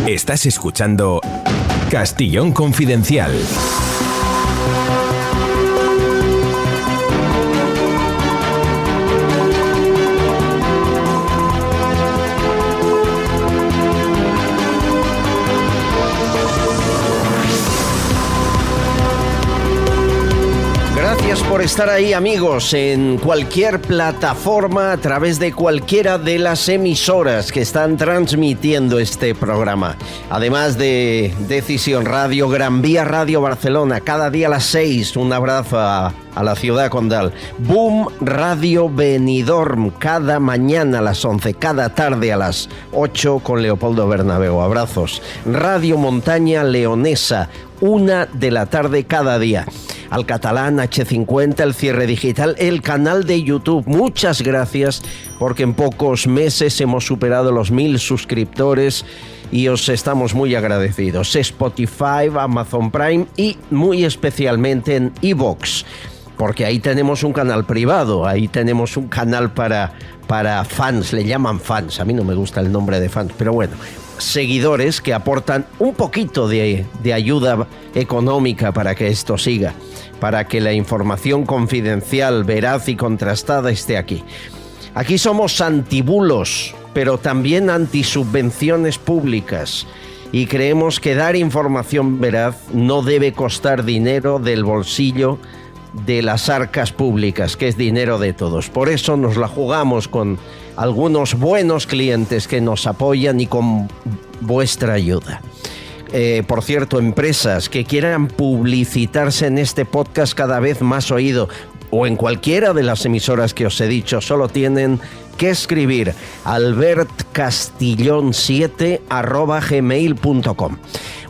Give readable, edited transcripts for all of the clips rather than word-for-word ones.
Estás escuchando Castellón Confidencial. Gracias por estar ahí, amigos, en cualquier plataforma, a través de cualquiera de las emisoras que están transmitiendo este programa. Además de Decisión Radio, Gran Vía Radio Barcelona, cada día a las 6, un abrazo a la ciudad condal. Boom Radio Benidorm, cada mañana a las 11, cada tarde a las 8 con Leopoldo Bernabéu. Abrazos. Radio Montaña Leonesa, 1 de la tarde cada día. Al Catalán, H50, el Cierre Digital, el canal de YouTube. Muchas gracias, porque en pocos meses hemos superado los 1000 suscriptores y os estamos muy agradecidos. Spotify, Amazon Prime y muy especialmente en iVoox, porque ahí tenemos un canal privado, ahí tenemos un canal para fans, le llaman fans, a mí no me gusta el nombre de fans, pero bueno, seguidores que aportan un poquito de ayuda económica para que esto siga, para que la información confidencial, veraz y contrastada esté aquí. Aquí somos antibulos, pero también antisubvenciones públicas, y creemos que dar información veraz no debe costar dinero del bolsillo de las arcas públicas, que es dinero de todos. Por eso nos la jugamos con algunos buenos clientes que nos apoyan y con vuestra ayuda. Por cierto, empresas que quieran publicitarse en este podcast cada vez más oído, o en cualquiera de las emisoras que os he dicho, solo tienen que escribir albertcastillon7@gmail.com.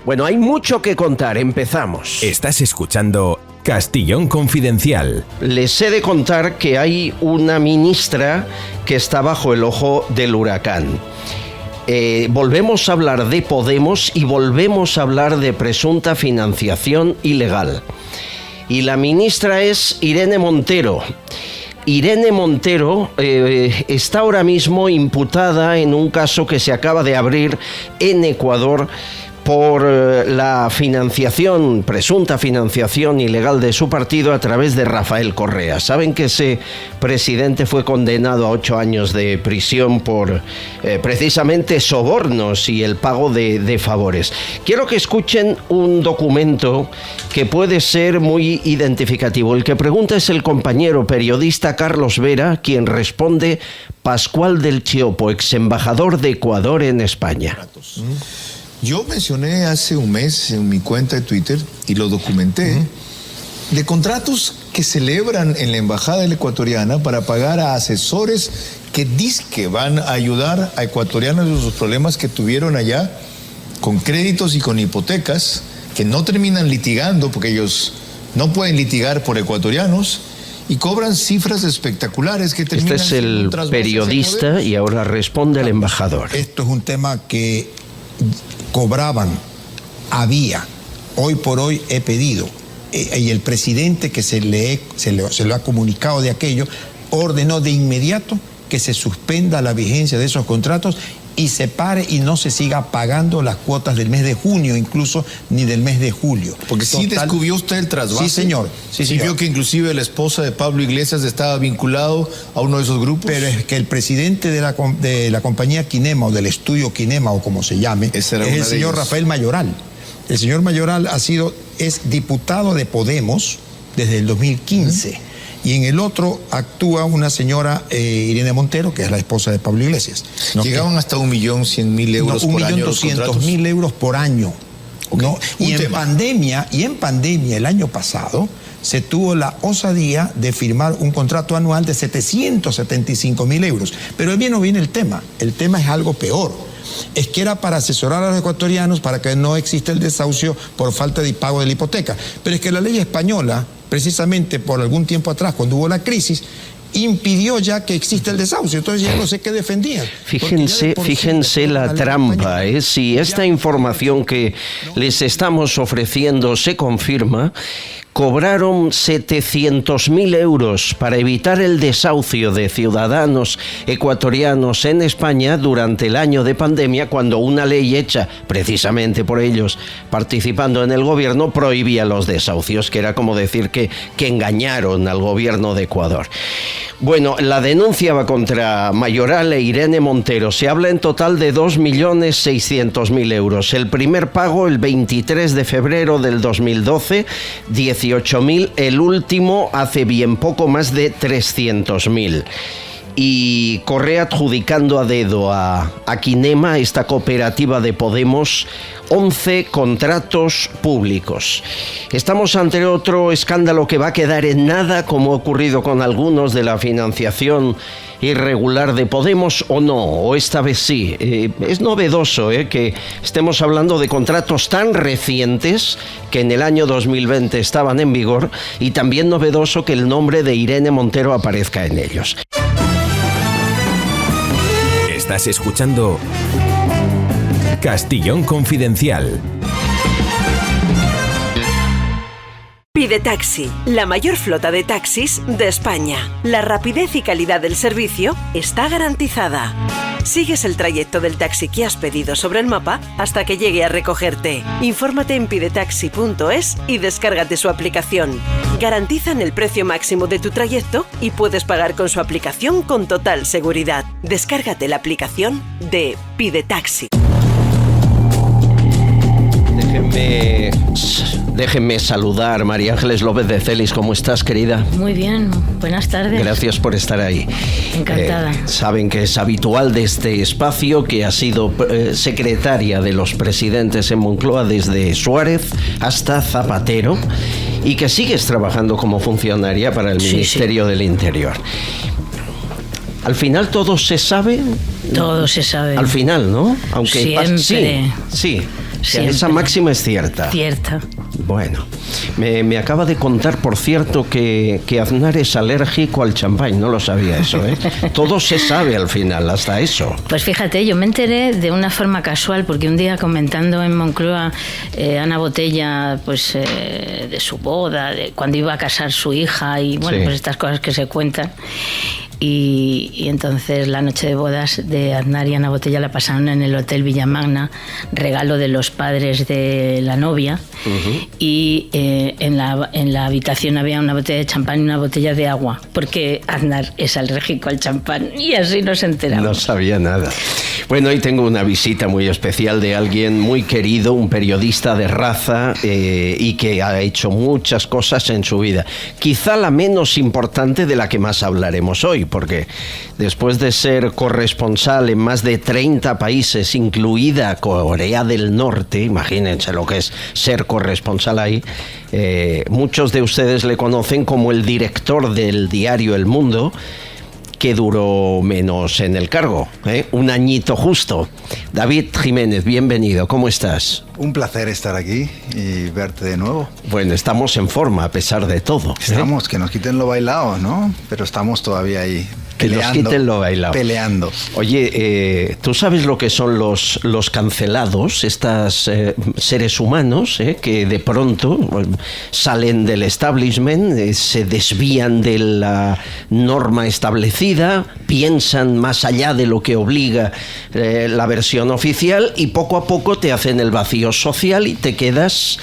Bueno, hay mucho que contar, empezamos. Estás escuchando Castellón Confidencial. Les he de contar que hay una ministra que está bajo el ojo del huracán. Volvemos a hablar de Podemos y volvemos a hablar de presunta financiación ilegal. Y la ministra es Irene Montero. Irene Montero está ahora mismo imputada en un caso que se acaba de abrir en Ecuador por la financiación, presunta financiación ilegal de su partido a través de Rafael Correa. Saben que ese presidente fue condenado a 8 años de prisión por precisamente sobornos y el pago de favores. Quiero que escuchen un documento que puede ser muy identificativo. El que pregunta es el compañero periodista Carlos Vera, quien responde Pascual del Chiopo, ex embajador de Ecuador en España. Yo mencioné hace un mes en mi cuenta de Twitter, y lo documenté, de contratos que celebran en la embajada ecuatoriana para pagar a asesores que dizque van a ayudar a ecuatorianos en sus problemas que tuvieron allá, con créditos y con hipotecas, que no terminan litigando porque ellos no pueden litigar por ecuatorianos, y cobran cifras espectaculares que terminan... Este es el periodista y ahora responde el embajador. Esto es un tema que cobraban, hoy por hoy he pedido, y el presidente que se lo ha comunicado de aquello, ordenó de inmediato que se suspenda la vigencia de esos contratos y se pare y no se siga pagando las cuotas del mes de junio, incluso ni del mes de julio. Porque sí descubrió usted el trasvase. Sí, señor. Sí, señor. Vio que inclusive la esposa de Pablo Iglesias estaba vinculado a uno de esos grupos. Pero es que el presidente de la compañía Kinema, o del estudio Kinema, o como se llame, es el señor Rafael Mayoral. El señor Mayoral es diputado de Podemos desde el 2015. Y en el otro actúa una señora, Irene Montero, que es la esposa de Pablo Iglesias. Llegaban hasta 1.100.000 euros por año. 1.200.000 euros por año. Okay. ¿No? Y en pandemia el año pasado se tuvo la osadía de firmar un contrato anual de 775.000 euros. Pero ahí no viene el tema. El tema es algo peor. Es que era para asesorar a los ecuatorianos para que no exista el desahucio por falta de pago de la hipoteca. Pero es que la ley española, precisamente por algún tiempo atrás, cuando hubo la crisis, impidió ya que exista el desahucio. Entonces ya no sé qué defendían. Fíjense la trampa, ¿eh? Si esta información que les estamos ofreciendo se confirma, cobraron 700.000 euros para evitar el desahucio de ciudadanos ecuatorianos en España durante el año de pandemia, cuando una ley hecha precisamente por ellos participando en el gobierno prohibía los desahucios, que era como decir que engañaron al gobierno de Ecuador. Bueno, la denuncia va contra Mayoral e Irene Montero. Se habla en total de 2.600.000 euros. El primer pago el 23 de febrero del 2012, 18.000. El último hace bien poco más de 300.000. Y Correa adjudicando a dedo a Kinema, esta cooperativa de Podemos, 11 contratos públicos. Estamos ante otro escándalo que va a quedar en nada, como ha ocurrido con algunos de la financiación irregular de Podemos, o no, o esta vez sí. Es novedoso que estemos hablando de contratos tan recientes que en el año 2020 estaban en vigor, y también novedoso que el nombre de Irene Montero aparezca en ellos. Estás escuchando Castellón Confidencial. Pide Taxi, la mayor flota de taxis de España. La rapidez y calidad del servicio está garantizada. Sigues el trayecto del taxi que has pedido sobre el mapa hasta que llegue a recogerte. Infórmate en pidetaxi.es y descárgate su aplicación. Garantizan el precio máximo de tu trayecto y puedes pagar con su aplicación con total seguridad. Descárgate la aplicación de Pide Taxi. Déjenme saludar, María Ángeles López de Celis. ¿Cómo estás, querida? Muy bien, buenas tardes. Gracias por estar ahí. Encantada. Saben que es habitual de este espacio, que ha sido secretaria de los presidentes en Moncloa desde Suárez hasta Zapatero, y que sigues trabajando como funcionaria para el Ministerio del Interior. Al final todo se sabe. Todo se sabe. Al final, ¿no? Aunque siempre. Sí. Siempre. Esa máxima es cierta. Cierta. Bueno, me acaba de contar, por cierto, que Aznar es alérgico al champán. No lo sabía eso, ¿eh? Todo se sabe al final, hasta eso. Pues fíjate, yo me enteré de una forma casual, porque un día comentando en Moncloa, Ana Botella, pues de su boda, de cuando iba a casar su hija, y bueno, pues estas cosas que se cuentan. Y entonces la noche de bodas de Aznar y Ana Botella la pasaron en el Hotel Villamagna, regalo de los padres de la novia. Uh-huh. Y en la habitación había una botella de champán y una botella de agua, porque Aznar es alérgico al champán, y así nos enteramos. No sabía nada. Bueno, hoy tengo una visita muy especial de alguien muy querido, un periodista de raza, y que ha hecho muchas cosas en su vida. Quizá la menos importante de la que más hablaremos hoy, porque después de ser corresponsal en más de 30 países, incluida Corea del Norte, imagínense lo que es ser corresponsal ahí, muchos de ustedes le conocen como el director del diario El Mundo, que duró menos en el cargo, un añito justo. David Jiménez, bienvenido, ¿cómo estás? Un placer estar aquí y verte de nuevo. Bueno, estamos en forma a pesar de todo. Estamos, que nos quiten lo bailado, ¿no? Pero estamos todavía ahí. Peleando, que nos quiten lo bailado. Peleando. Oye, ¿tú sabes lo que son los cancelados? Estos seres humanos que de pronto salen del establishment, se desvían de la norma establecida, piensan más allá de lo que obliga la versión oficial, y poco a poco te hacen el vacío social y te quedas...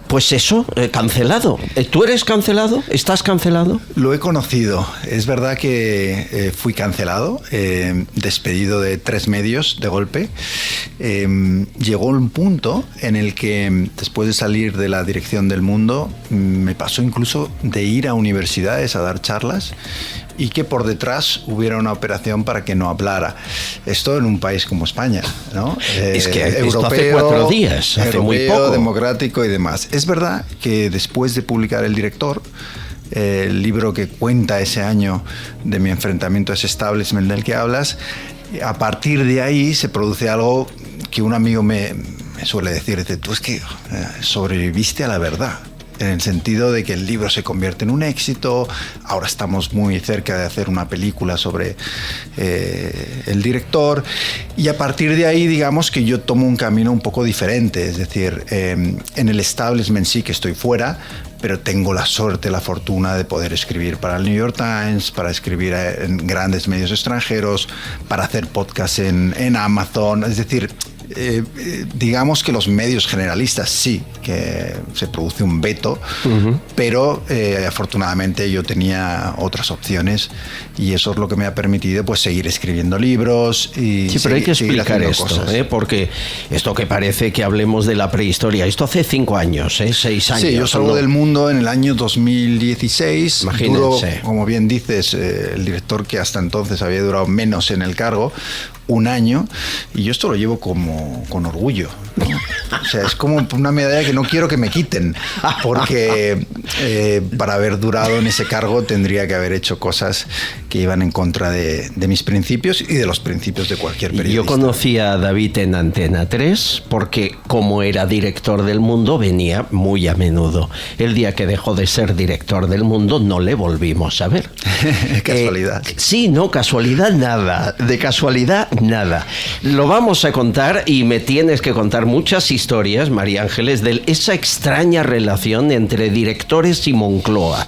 Pues eso, cancelado. ¿Tú eres cancelado? ¿Estás cancelado? Lo he conocido. Es verdad que fui cancelado, despedido de 3 medios de golpe. Llegó un punto en el que, después de salir de la dirección del Mundo, me pasó incluso de ir a universidades a dar charlas, y que por detrás hubiera una operación para que no hablara. Esto en un país como España, ¿no? Es que esto hace 4 días, hace muy poco. Democrático y demás. Es verdad que después de publicar El Director, el libro que cuenta ese año de mi enfrentamiento a ese establishment del que hablas, a partir de ahí se produce algo que un amigo me suele decir: tú es que sobreviviste a la verdad. En el sentido de que el libro se convierte en un éxito. Ahora estamos muy cerca de hacer una película sobre El Director, y a partir de ahí, digamos que yo tomo un camino un poco diferente. Es decir, en el establishment sí que estoy fuera, pero tengo la suerte, la fortuna de poder escribir para el New York Times, para escribir en grandes medios extranjeros, para hacer podcasts en Amazon. Es decir, digamos que los medios generalistas sí que se produce un veto, pero afortunadamente yo tenía otras opciones y eso es lo que me ha permitido pues seguir escribiendo libros y sí, pero hay que explicar esto, porque esto que parece que hablemos de la prehistoria, esto hace 5 años, 6 años. Sí, yo salgo del Mundo en el año 2016. Duró, como bien dices, el director que hasta entonces había durado menos en el cargo, 1 año, y yo esto lo llevo como con orgullo, ¿no? O sea, es como una medalla que no quiero que me quiten, porque para haber durado en ese cargo tendría que haber hecho cosas que iban en contra de mis principios y de los principios de cualquier periodista. Yo conocí a David en Antena 3 porque como era director del Mundo venía muy a menudo. El día que dejó de ser director del Mundo no le volvimos a ver. Casualidad. Sí, no, casualidad nada. De casualidad nada. Lo vamos a contar y me tienes que contar muchas historias, María Ángeles, de esa extraña relación entre directores y Moncloa.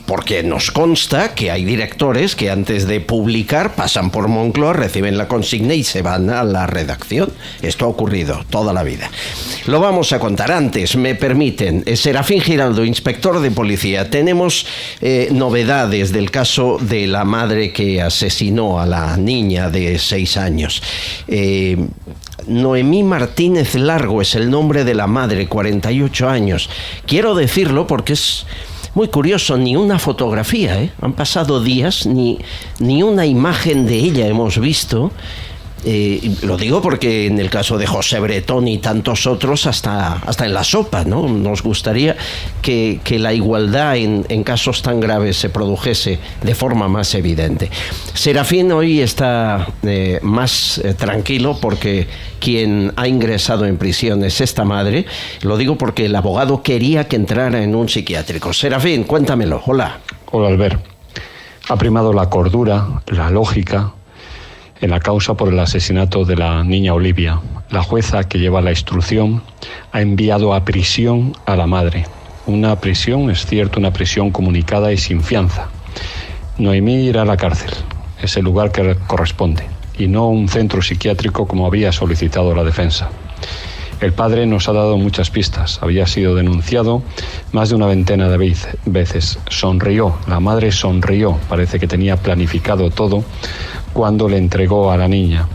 Porque nos consta que hay directores que antes de publicar pasan por Moncloa, reciben la consigna y se van a la redacción. Esto ha ocurrido toda la vida. Lo vamos a contar. Antes, me permiten, Serafín Giraldo, inspector de policía. Tenemos novedades del caso de la madre que asesinó a la niña de 6 años. Noemí Martínez Largo es el nombre de la madre, 48 años. Quiero decirlo porque es muy curioso, ni una fotografía, Han pasado días, ni una imagen de ella hemos visto. Lo digo porque en el caso de José Bretón y tantos otros, hasta en la sopa, ¿no? Nos gustaría que la igualdad en casos tan graves se produjese de forma más evidente. Serafín hoy está más tranquilo porque quien ha ingresado en prisión es esta madre. Lo digo porque el abogado quería que entrara en un psiquiátrico. Serafín, cuéntamelo. Hola. Hola, Albert. Ha primado la cordura, la lógica en la causa por el asesinato de la niña Olivia. La jueza que lleva la instrucción ha enviado a prisión a la madre. Una prisión, es cierto, una prisión comunicada y sin fianza. Noemí irá a la cárcel, es el lugar que corresponde, y no un centro psiquiátrico como había solicitado la defensa. El padre nos ha dado muchas pistas. Había sido denunciado más de una veintena de veces. Sonrió, la madre sonrió, parece que tenía planificado todo cuando le entregó a la niña.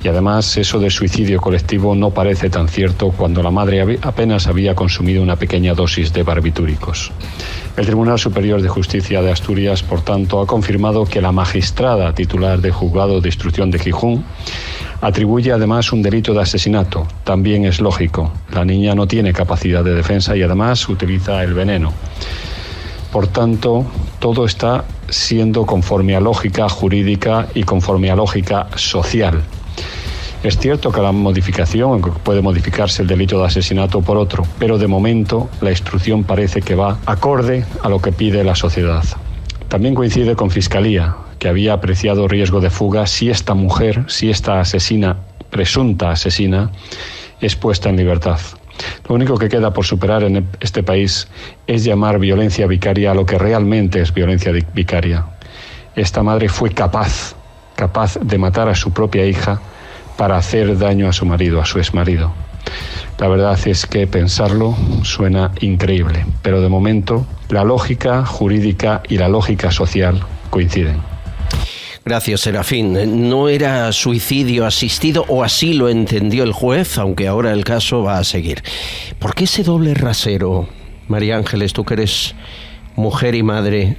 Y además eso de suicidio colectivo no parece tan cierto cuando la madre apenas había consumido una pequeña dosis de barbitúricos. El Tribunal Superior de Justicia de Asturias, por tanto, ha confirmado que la magistrada titular del Juzgado de Instrucción de Gijón atribuye además un delito de asesinato. También es lógico, la niña no tiene capacidad de defensa y además utiliza el veneno. Por tanto, todo está siendo conforme a lógica jurídica y conforme a lógica social. Es cierto que la modificación, puede modificarse el delito de asesinato por otro, pero de momento la instrucción parece que va acorde a lo que pide la sociedad. También coincide con Fiscalía, que había apreciado riesgo de fuga si esta mujer, si esta asesina, presunta asesina, es puesta en libertad. Lo único que queda por superar en este país es llamar violencia vicaria a lo que realmente es violencia vicaria. Esta madre fue capaz de matar a su propia hija para hacer daño a su marido, a su exmarido. La verdad es que pensarlo suena increíble, pero de momento la lógica jurídica y la lógica social coinciden. Gracias, Serafín. No era suicidio asistido, o así lo entendió el juez, aunque ahora el caso va a seguir. ¿Por qué ese doble rasero, María Ángeles, tú que eres mujer y madre?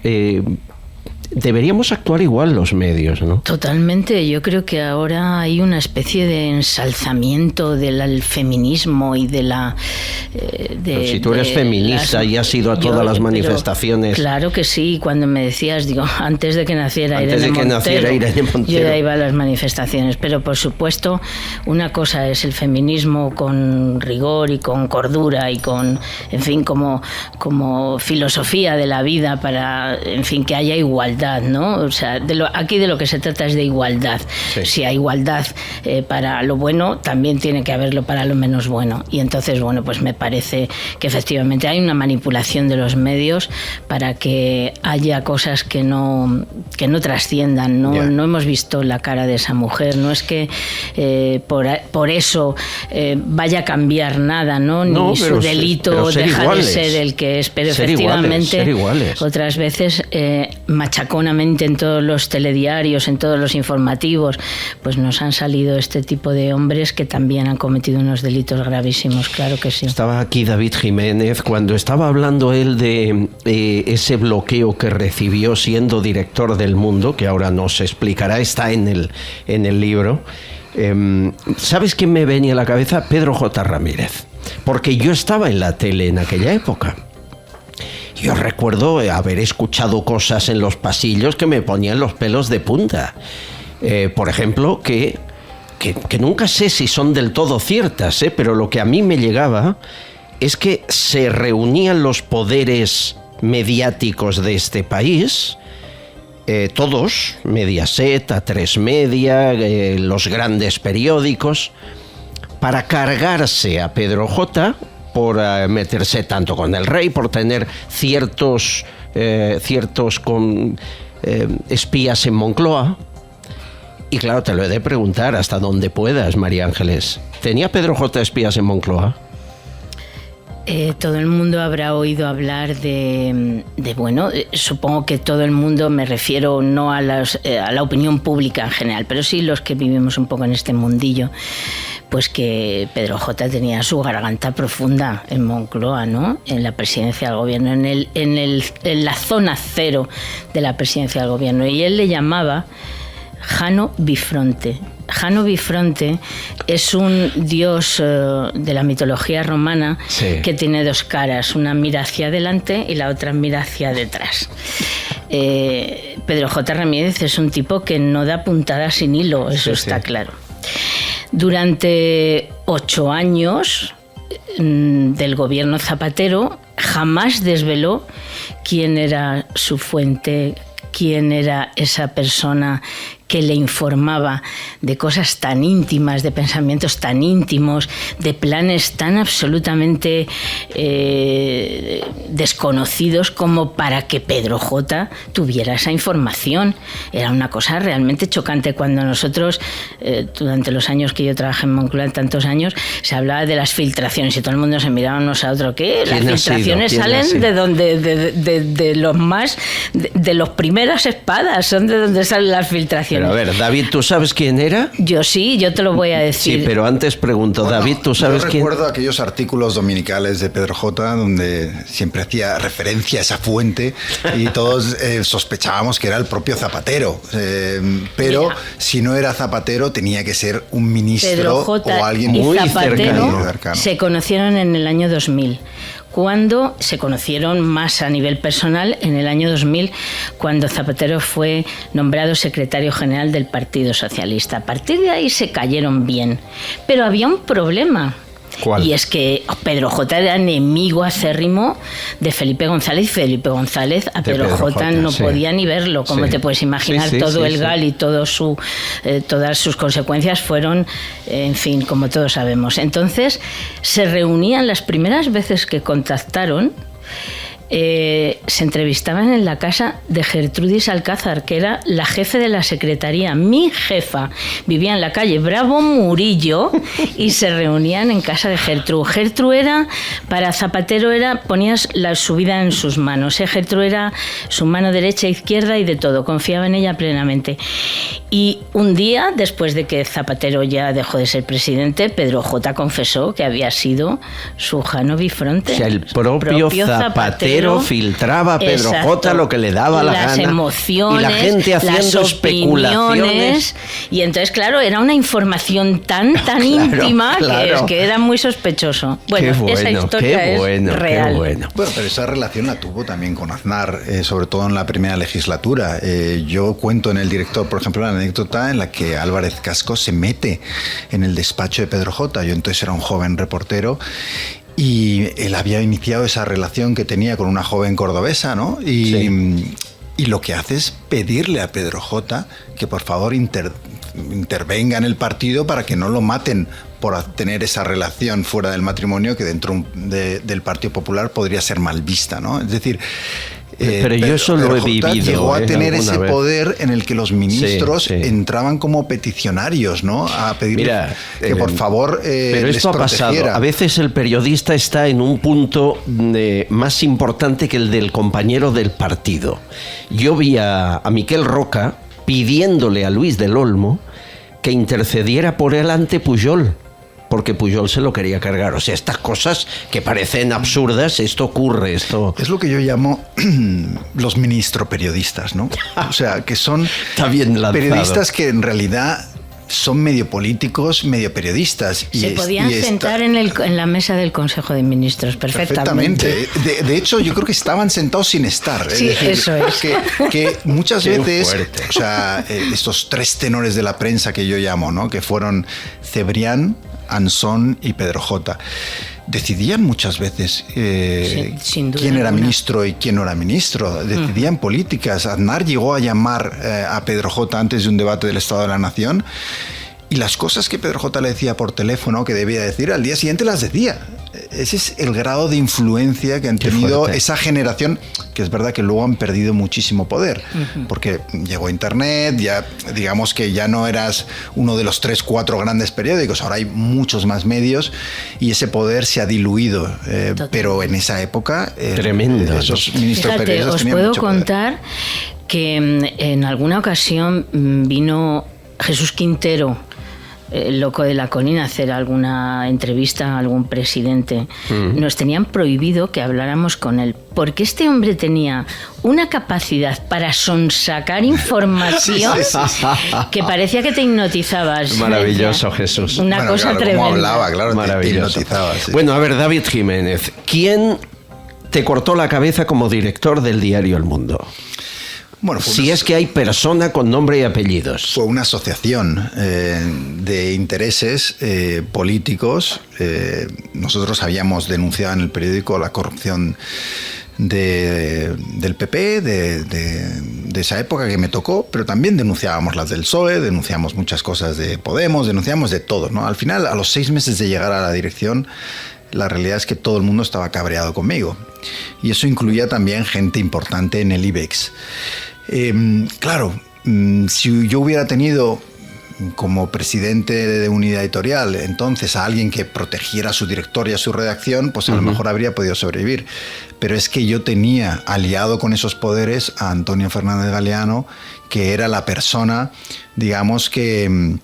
Deberíamos actuar igual los medios, ¿no? Totalmente. Yo creo que ahora hay una especie de ensalzamiento del feminismo y de la... pero si tú eres feminista y has ido a todas las manifestaciones... Claro que sí. Cuando me decías, digo, antes de que naciera Irene Montero, yo ya iba a las manifestaciones. Pero por supuesto, una cosa es el feminismo con rigor y con cordura y con, en fin, como filosofía de la vida para, en fin, que haya igualdad igualdad, ¿no? O sea, aquí de lo que se trata es de igualdad. Sí. Si hay igualdad para lo bueno, también tiene que haberlo para lo menos bueno. Y entonces, bueno, pues me parece que efectivamente hay una manipulación de los medios para que haya cosas que no trasciendan, ¿no? Yeah. No hemos visto la cara de esa mujer, no es que por eso vaya a cambiar nada, ¿no? Ni su delito deja de ser el que es, pero efectivamente otras veces machaconamente en todos los telediarios, en todos los informativos, pues nos han salido este tipo de hombres que también han cometido unos delitos gravísimos, claro que sí. Estaba aquí David Jiménez cuando estaba hablando él de ese bloqueo que recibió siendo director del Mundo, que ahora nos explicará, está en el libro. ¿Sabes quién me venía a la cabeza? Pedro J. Ramírez, porque yo estaba en la tele en aquella época. Yo recuerdo haber escuchado cosas en los pasillos que me ponían los pelos de punta. Por ejemplo, que nunca sé si son del todo ciertas, pero lo que a mí me llegaba es que se reunían los poderes mediáticos de este país, todos, Mediaset, A3 Media, los grandes periódicos, para cargarse a Pedro J. por meterse tanto con el rey, por tener ciertos espías en Moncloa. Y claro, te lo he de preguntar hasta donde puedas, María Ángeles. ¿Tenía Pedro J. espías en Moncloa? Todo el mundo habrá oído hablar de bueno, supongo que todo el mundo, me refiero no a la opinión pública en general, pero sí los que vivimos un poco en este mundillo, pues que Pedro J. tenía su garganta profunda en Moncloa, ¿no? En la presidencia del gobierno, en la zona cero de la presidencia del gobierno, y él le llamaba Jano Bifronte. Jano Bifronte es un dios de la mitología romana, sí, que tiene dos caras, una mira hacia adelante y la otra mira hacia detrás. Pedro J. Ramírez es un tipo que no da puntada sin hilo, eso sí, está claro. Durante 8 años del gobierno Zapatero jamás desveló quién era su fuente, quién era esa persona que le informaba de cosas tan íntimas, de pensamientos tan íntimos, de planes tan absolutamente desconocidos como para que Pedro J. tuviera esa información. Era una cosa realmente chocante. Cuando nosotros, durante los años que yo trabajé en Moncloa, tantos años, se hablaba de las filtraciones y todo el mundo se miraba unos a otros. ¿Qué? Las filtraciones salen de donde, de los más, de los primeras espadas, son de donde salen las filtraciones. Pero a ver, David, ¿tú sabes quién era? Yo sí, yo te lo voy a decir. Sí, pero antes pregunto, bueno, David, ¿tú sabes quién? Yo recuerdo aquellos artículos dominicales de Pedro J. donde siempre hacía referencia a esa fuente y todos sospechábamos que era el propio Zapatero. Pero mira, si no era Zapatero, tenía que ser un ministro o alguien muy cercano. Se conocieron en el año 2000. Cuando se conocieron más a nivel personal en el año 2000, cuando Zapatero fue nombrado secretario general del Partido Socialista. A partir de ahí se cayeron bien, pero había un problema. ¿Cuál? Y es que Pedro J. era enemigo acérrimo de Felipe González, y Felipe González a Pedro J. no podía ni verlo, como te puedes imaginar. Todo el GAL y todas sus consecuencias fueron, en fin, como todos sabemos. Entonces se reunían las primeras veces que contactaron. Se entrevistaban en la casa de Gertrudis Alcázar, que era la jefe de la secretaría, mi jefa, vivía en la calle Bravo Murillo, y se reunían en casa de Gertrud. Gertrud era, para Zapatero ponías su vida en sus manos, Gertrud era su mano derecha, izquierda y de todo, confiaba en ella plenamente. Y un día, después de que Zapatero ya dejó de ser presidente, Pedro J. confesó que había sido su Jano Bifronte. O sea, el propio Zapatero filtraba a Pedro J. lo que le daba la gana. Las emociones, y la gente haciendo especulaciones. Y entonces, claro, era una información tan íntima que era muy sospechoso. Bueno, esa historia es real. Qué bueno. Bueno, pero esa relación la tuvo también con Aznar, sobre todo en la primera legislatura. Yo cuento en El Director, por ejemplo, la anécdota en la que Álvarez Cascos se mete en el despacho de Pedro J. Yo entonces era un joven reportero y él había iniciado esa relación que tenía con una joven cordobesa, ¿no? Y y lo que hace es pedirle a Pedro J que por favor intervenga en el partido para que no lo maten por tener esa relación fuera del matrimonio que dentro del Partido Popular podría ser mal vista, ¿no? Es decir, pero yo eso lo he vivido. Llegó a tener ese poder en el que los ministros entraban como peticionarios, ¿no? A pedirle que por favor pero esto ha pasado. A veces el periodista está en un punto más importante que el del compañero del partido. Yo vi a Miquel Roca pidiéndole a Luis del Olmo que intercediera por él ante Pujol, porque Pujol se lo quería cargar. O sea, estas cosas que parecen absurdas, esto ocurre, esto... Es lo que yo llamo los ministro periodistas, ¿no? O sea, que son periodistas que en realidad son medio políticos, medio periodistas. Se podían sentar en la mesa del Consejo de Ministros perfectamente. De hecho, yo creo que estaban sentados sin estar. Sí, es decir, eso es. Que muchas veces, o sea, estos tres tenores de la prensa que yo llamo, ¿no? Que fueron Cebrián, Ansón y Pedro J. Decidían muchas veces quién era ministro y quién no era ministro. Decidían políticas. Aznar llegó a llamar a Pedro J antes de un debate del Estado de la Nación y las cosas que Pedro J le decía por teléfono que debía decir, al día siguiente las decía. Ese es el grado de influencia que han tenido esa generación, que es verdad que luego han perdido muchísimo poder, porque llegó Internet, ya digamos que ya no eras uno de los 3, 4 grandes periódicos, ahora hay muchos más medios y ese poder se ha diluido, pero en esa época tremendo. Esos ministros periodistas os tenían puedo mucho poder. contar que en alguna ocasión vino Jesús Quintero, el loco de la colina, hacer alguna entrevista a algún presidente. Nos tenían prohibido que habláramos con él, porque este hombre tenía una capacidad para sonsacar información que parecía que te hipnotizabas. Maravilloso, Jesús. Una cosa tremenda. Como hablaba, claro, maravilloso. te hipnotizaba. Sí. Bueno, a ver, David Jiménez, ¿quién te cortó la cabeza como director del diario El Mundo? Bueno, si es que hay persona con nombre y apellidos. Fue una asociación de intereses políticos. Nosotros habíamos denunciado en el periódico la corrupción del PP, de esa época que me tocó, pero también denunciábamos las del PSOE, denunciamos muchas cosas de Podemos, denunciamos de todo, ¿no? Al final, a los 6 meses de llegar a la dirección, la realidad es que todo el mundo estaba cabreado conmigo. Y eso incluía también gente importante en el IBEX. Claro, si yo hubiera tenido como presidente de unidad editorial entonces a alguien que protegiera a su director y a su redacción, pues a lo mejor habría podido sobrevivir. Pero es que yo tenía aliado con esos poderes a Antonio Fernández Galeano, que era la persona, digamos, que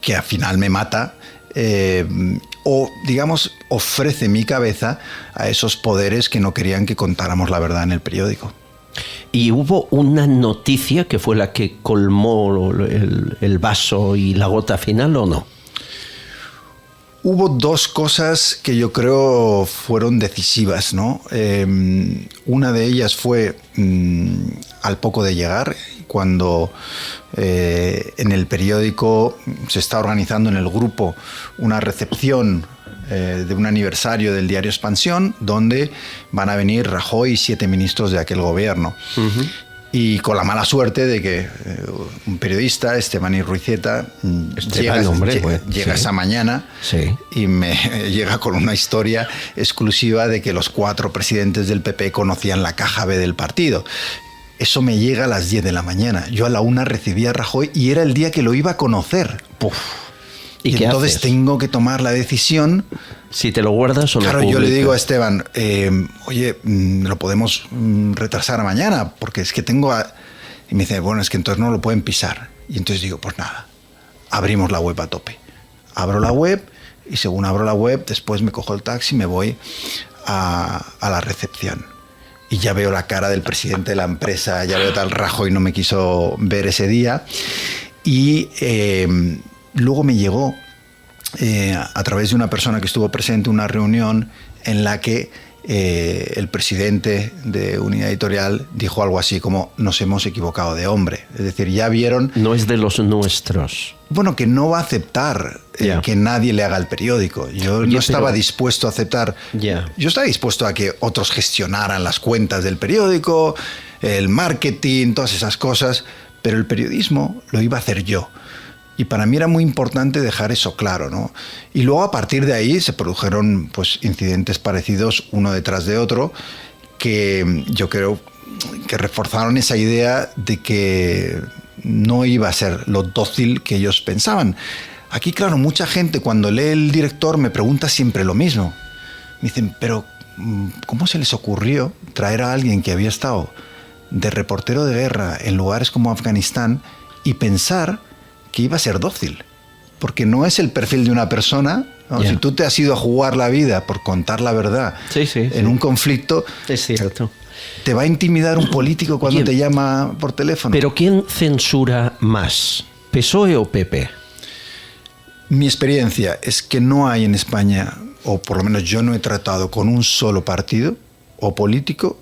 al final me mata. O, digamos, ofrece mi cabeza a esos poderes que no querían que contáramos la verdad en el periódico. ¿Y hubo una noticia que fue la que colmó el vaso y la gota final o no? Hubo 2 cosas que yo creo fueron decisivas, ¿no? Una de ellas fue al poco de llegar, cuando en el periódico se está organizando en el grupo una recepción de un aniversario del diario Expansión, donde van a venir Rajoy y 7 ministros de aquel gobierno. Y con la mala suerte de que un periodista, Esteban Irruizeta, llega esa mañana y me llega con una historia exclusiva de que los 4 presidentes del PP conocían la caja B del partido. Eso me llega a las 10 de la mañana. Yo a la 1 recibí a Rajoy y era el día que lo iba a conocer. Y entonces tengo que tomar la decisión. Si te lo guardas o claro, lo publicas. Yo le digo a Esteban, oye, lo podemos retrasar a mañana, porque es que tengo... Y me dice, bueno, es que entonces no lo pueden pisar. Y entonces digo, pues nada, abrimos la web a tope. Abro la web y según abro la web, después me cojo el taxi y me voy a la recepción. Y ya veo la cara del presidente de la empresa, ya veo tal Rajoy no me quiso ver ese día. Y luego me llegó, a través de una persona que estuvo presente, una reunión en la que el presidente de Unidad Editorial dijo algo así como: nos hemos equivocado de hombre. Es decir, ya vieron... No es de los nuestros. Bueno, que no va a aceptar que nadie le haga el periódico. Yo no estaba dispuesto a aceptar. Yo estaba dispuesto a que otros gestionaran las cuentas del periódico. el marketing, todas esas cosas, pero el periodismo lo iba a hacer yo. Y para mí era muy importante dejar eso claro, ¿no? Y luego a partir de ahí se produjeron pues, incidentes parecidos uno detrás de otro que yo creo que reforzaron esa idea de que no iba a ser lo dócil que ellos pensaban. Aquí, claro, mucha gente cuando lee El Director me pregunta siempre lo mismo. Me dicen, pero ¿cómo se les ocurrió traer a alguien que había estado de reportero de guerra en lugares como Afganistán y pensar que iba a ser dócil? Porque no es el perfil de una persona, ¿no? Si tú te has ido a jugar la vida por contar la verdad en un conflicto, es cierto. ¿Te va a intimidar un político cuando te llama por teléfono? ¿Pero quién censura más? ¿PSOE o PP? Mi experiencia es que no hay en España, o por lo menos yo no he tratado con un solo partido o político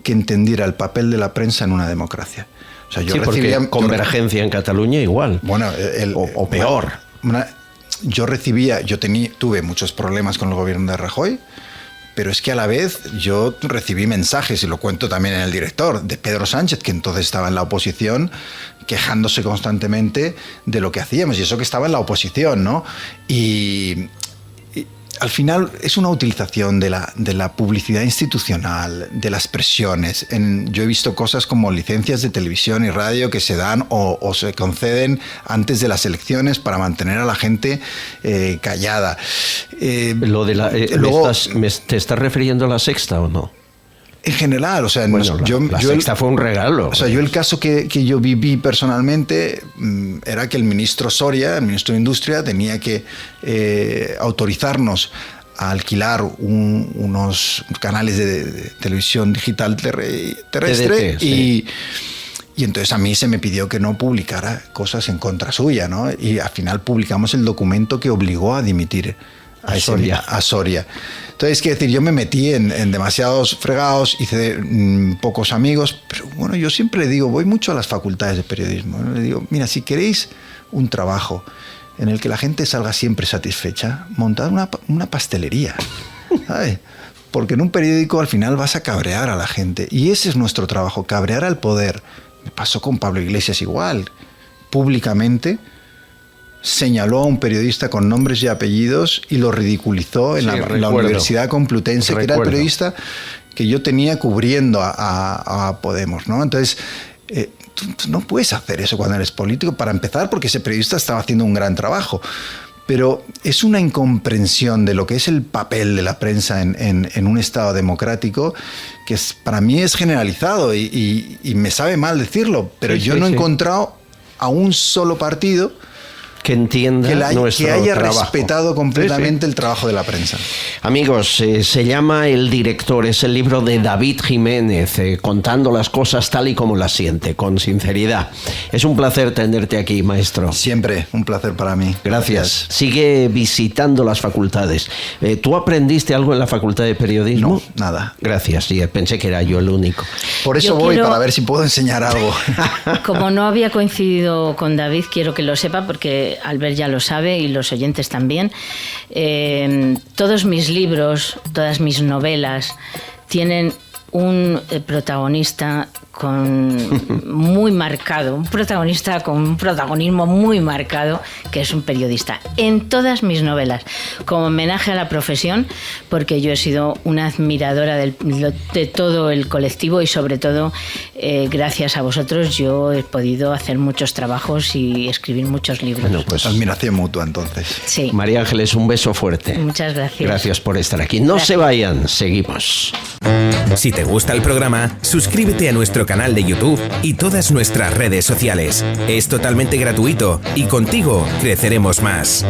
que entendiera el papel de la prensa en una democracia. O sea, yo recibía Convergencia en Cataluña igual. Bueno, o peor. Tuve muchos problemas con el gobierno de Rajoy, pero es que a la vez yo recibí mensajes, y lo cuento también en El Director, de Pedro Sánchez, que entonces estaba en la oposición, quejándose constantemente de lo que hacíamos, y eso que estaba en la oposición, ¿no? Y al final es una utilización de la publicidad institucional, de las presiones. Yo he visto cosas como licencias de televisión y radio que se dan o se conceden antes de las elecciones para mantener a la gente callada. ¿Te estás refiriendo a La Sexta o no? En general, o sea, bueno, la Sexta fue un regalo. O sea, yo el caso que yo viví personalmente era que el ministro Soria, el ministro de Industria, tenía que autorizarnos a alquilar unos canales de televisión digital terrestre TDT, y entonces a mí se me pidió que no publicara cosas en contra suya, ¿no? Y al final publicamos el documento que obligó a dimitir a Soria. Entonces, quiero decir, yo me metí en demasiados fregados, hice pocos amigos, pero bueno, yo siempre le digo, voy mucho a las facultades de periodismo, ¿no? Le digo, mira, si queréis un trabajo en el que la gente salga siempre satisfecha, montad una pastelería, ¿sabes? Porque en un periódico al final vas a cabrear a la gente, y ese es nuestro trabajo, cabrear al poder. Me pasó con Pablo Iglesias igual, públicamente señaló a un periodista con nombres y apellidos y lo ridiculizó en la Universidad Complutense, que era el periodista que yo tenía cubriendo a Podemos, ¿no? Entonces, tú no puedes hacer eso cuando eres político, para empezar, porque ese periodista estaba haciendo un gran trabajo. Pero es una incomprensión de lo que es el papel de la prensa en un Estado democrático que para mí es generalizado y me sabe mal decirlo, pero yo no he encontrado a un solo partido que entienda que haya respetado completamente el trabajo de la prensa. Amigos, se llama El Director, es el libro de David Jiménez, contando las cosas tal y como las siente, con sinceridad. Es un placer tenerte aquí, maestro. Siempre, un placer para mí. Gracias. Sigue visitando las facultades. ¿Tú aprendiste algo en la Facultad de Periodismo? No, nada. Gracias, sí, pensé que era yo el único. Por eso para ver si puedo enseñar algo. Como no había coincidido con David, quiero que lo sepa, porque Albert ya lo sabe y los oyentes también. Todos mis libros, todas mis novelas tienen un protagonista muy marcado, un protagonista con un protagonismo muy marcado, que es un periodista. En todas mis novelas, como homenaje a la profesión, porque yo he sido una admiradora de todo el colectivo y sobre todo, gracias a vosotros, yo he podido hacer muchos trabajos y escribir muchos libros. Bueno, pues admiración mutua entonces. Sí. María Ángeles, un beso fuerte. Muchas gracias. Gracias por estar aquí. No se vayan, seguimos. Si te gusta el programa, suscríbete a nuestro canal de YouTube y todas nuestras redes sociales. Es totalmente gratuito y contigo creceremos más.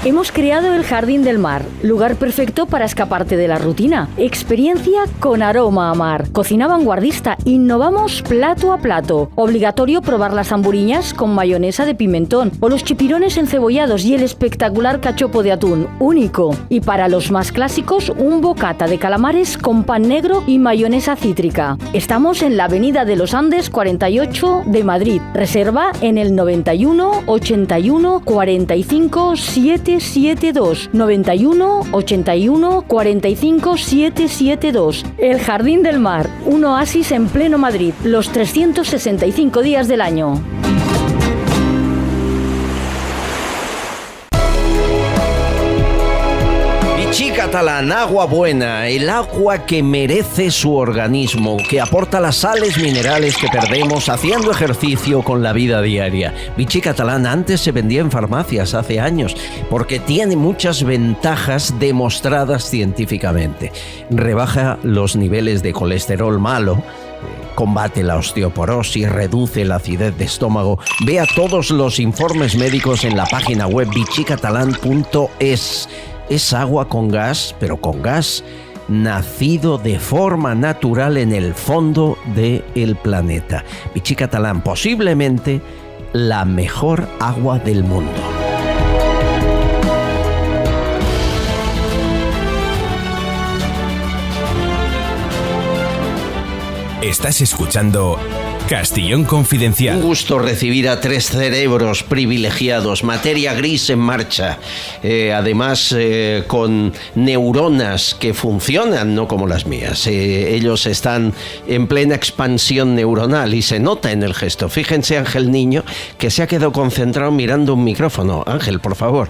Hemos creado el Jardín del Mar, lugar perfecto para escaparte de la rutina. Experiencia con aroma a mar. Cocina vanguardista, innovamos plato a plato. Obligatorio probar las hamburiñas con mayonesa de pimentón o los chipirones encebollados y el espectacular cachopo de atún, único. Y para los más clásicos, un bocata de calamares con pan negro y mayonesa cítrica. Estamos en la Avenida de los Andes 48 de Madrid. Reserva en el 91 81 45 7 772. 91 81 45 772. El Jardín del Mar, un oasis en pleno Madrid, los 365 días del año. Vichy Catalán, agua buena, el agua que merece su organismo, que aporta las sales minerales que perdemos haciendo ejercicio con la vida diaria. Vichy Catalán antes se vendía en farmacias hace años porque tiene muchas ventajas demostradas científicamente. Rebaja los niveles de colesterol malo, combate la osteoporosis, reduce la acidez de estómago. Vea todos los informes médicos en la página web vichycatalan.es. Es agua con gas, pero con gas nacido de forma natural en el fondo del planeta. Vichy Catalán, posiblemente la mejor agua del mundo. Estás escuchando Castillón Confidencial. Un gusto recibir a tres cerebros privilegiados, materia gris en marcha, además con neuronas que funcionan, no como las mías. Ellos están en plena expansión neuronal y se nota en el gesto. Fíjense, Ángel Niño, que se ha quedado concentrado mirando un micrófono. Ángel, por favor.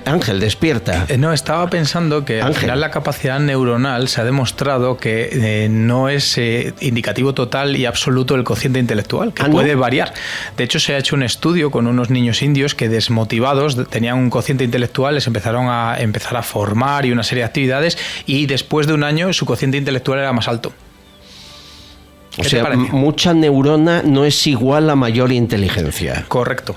Ángel, despierta. No, estaba pensando que al final la capacidad neuronal se ha demostrado que no es indicativo total y absoluto el cociente intelectual, que puede variar. De hecho, se ha hecho un estudio con unos niños indios que, desmotivados, tenían un cociente intelectual, les empezaron a formar y una serie de actividades, y después de un año su cociente intelectual era más alto. O sea, mucha neurona no es igual a mayor inteligencia. Correcto.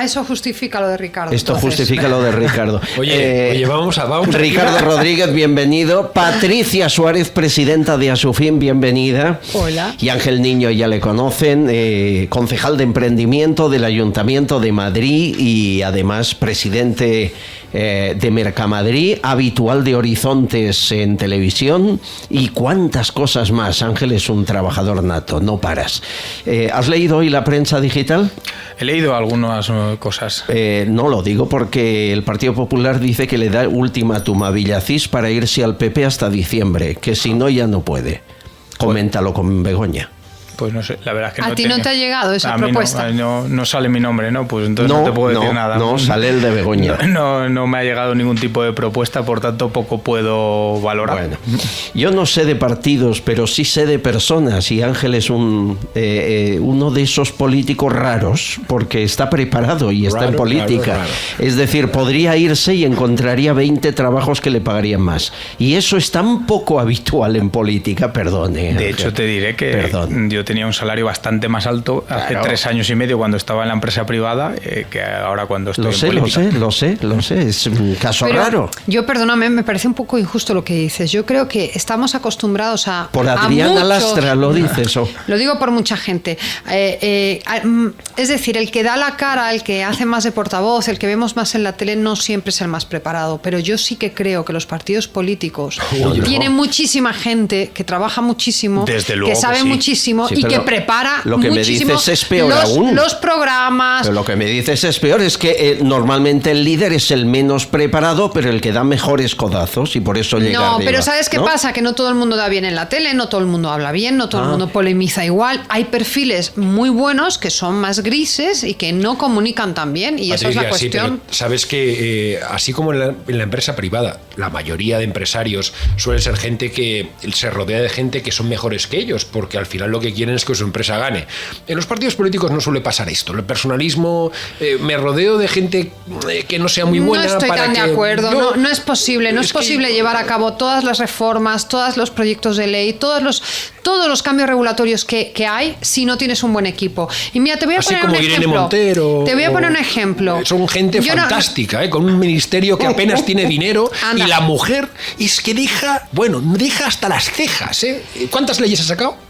Eso justifica lo de Ricardo. Esto justifica lo de Ricardo. Oye, vamos Ricardo Rodríguez, bienvenido. Patricia Suárez, presidenta de Asufin, bienvenida. Hola. Y Ángel Niño, ya le conocen, concejal de emprendimiento del Ayuntamiento de Madrid y además presidente de Mercamadrid, habitual de Horizontes en televisión y cuántas cosas más. Ángel es un trabajador nato, no paras. ¿Has leído hoy la prensa digital? He leído algunas cosas. No lo digo porque el Partido Popular dice que le da ultimátum a Villacís para irse al PP hasta diciembre, que si no ya no puede. Coméntalo con Begoña. Pues no sé, la verdad es que ¿A ti no te ha llegado esa propuesta? No sale mi nombre, ¿no? Pues entonces no te puedo decir nada. No, sale el de Begoña. No me ha llegado ningún tipo de propuesta, por tanto poco puedo valorar. Bueno, yo no sé de partidos, pero sí sé de personas, y Ángel es uno de esos políticos raros, porque está preparado y está en política. Raro. Es decir, podría irse y encontraría 20 trabajos que le pagarían más. Y eso es tan poco habitual en política, perdone. De hecho, te diré que yo tenía un salario bastante más alto hace 3 años y medio cuando estaba en la empresa privada que ahora cuando estoy en política. Lo sé, es un caso raro. Yo, perdóname, me parece un poco injusto lo que dices. Yo creo que estamos acostumbrados a... Por Adriana Lastra lo dices. Lo digo por mucha gente. Es decir, el que da la cara, el que hace más de portavoz, el que vemos más en la tele, no siempre es el más preparado. Pero yo sí que creo que los partidos políticos tienen muchísima gente que trabaja muchísimo, que sabe muchísimo y que prepara lo que muchísimo. Me dices es peor aún. Los programas. Pero lo que me dices es peor, es que normalmente el líder es el menos preparado, pero el que da mejores codazos y por eso llega arriba. No, pero ¿sabes qué pasa? Que no todo el mundo da bien en la tele, no todo el mundo habla bien, no todo el mundo polemiza igual. Hay perfiles muy buenos que son más grises y que no comunican tan bien, y esa es la cuestión. Sí, pero sabes que así como en la empresa privada, la mayoría de empresarios suelen ser gente que se rodea de gente que son mejores que ellos, porque al final lo que quieren es que su empresa gane. En los partidos políticos no suele pasar esto. El personalismo, me rodeo de gente que no sea muy buena. No estoy tan de acuerdo. No es posible. No es posible llevar a cabo todas las reformas, todos los proyectos de ley, todos los cambios regulatorios que hay si no tienes un buen equipo. Y mira, te voy a poner un ejemplo. Irene Montero, te voy a poner un ejemplo. Son gente fantástica, con un ministerio que apenas tiene dinero. Y la mujer es que deja hasta las cejas. ¿Cuántas leyes ha sacado?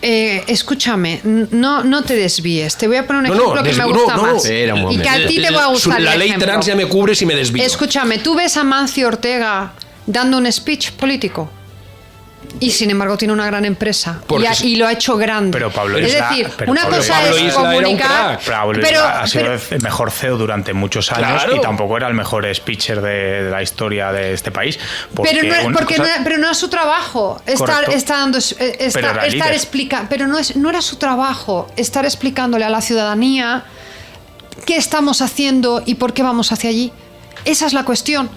Escúchame, no te desvíes. Te voy a poner un ejemplo que me gusta más. Y que a ti te va a gustar. La ley trans ya me cubre si me desvío. Escúchame, ¿tú ves a Mancio Ortega dando un speech político? Y sin embargo tiene una gran empresa y lo ha hecho grande. Pero Pablo es Isla, decir, pero una Pablo cosa Isla es comunicar. Pablo Isla ha sido el mejor CEO durante muchos años y tampoco era el mejor speaker de la historia de este país. Pero no es su trabajo estar explicando. Pero no era su trabajo estar explicándole a la ciudadanía qué estamos haciendo y por qué vamos hacia allí. Esa es la cuestión.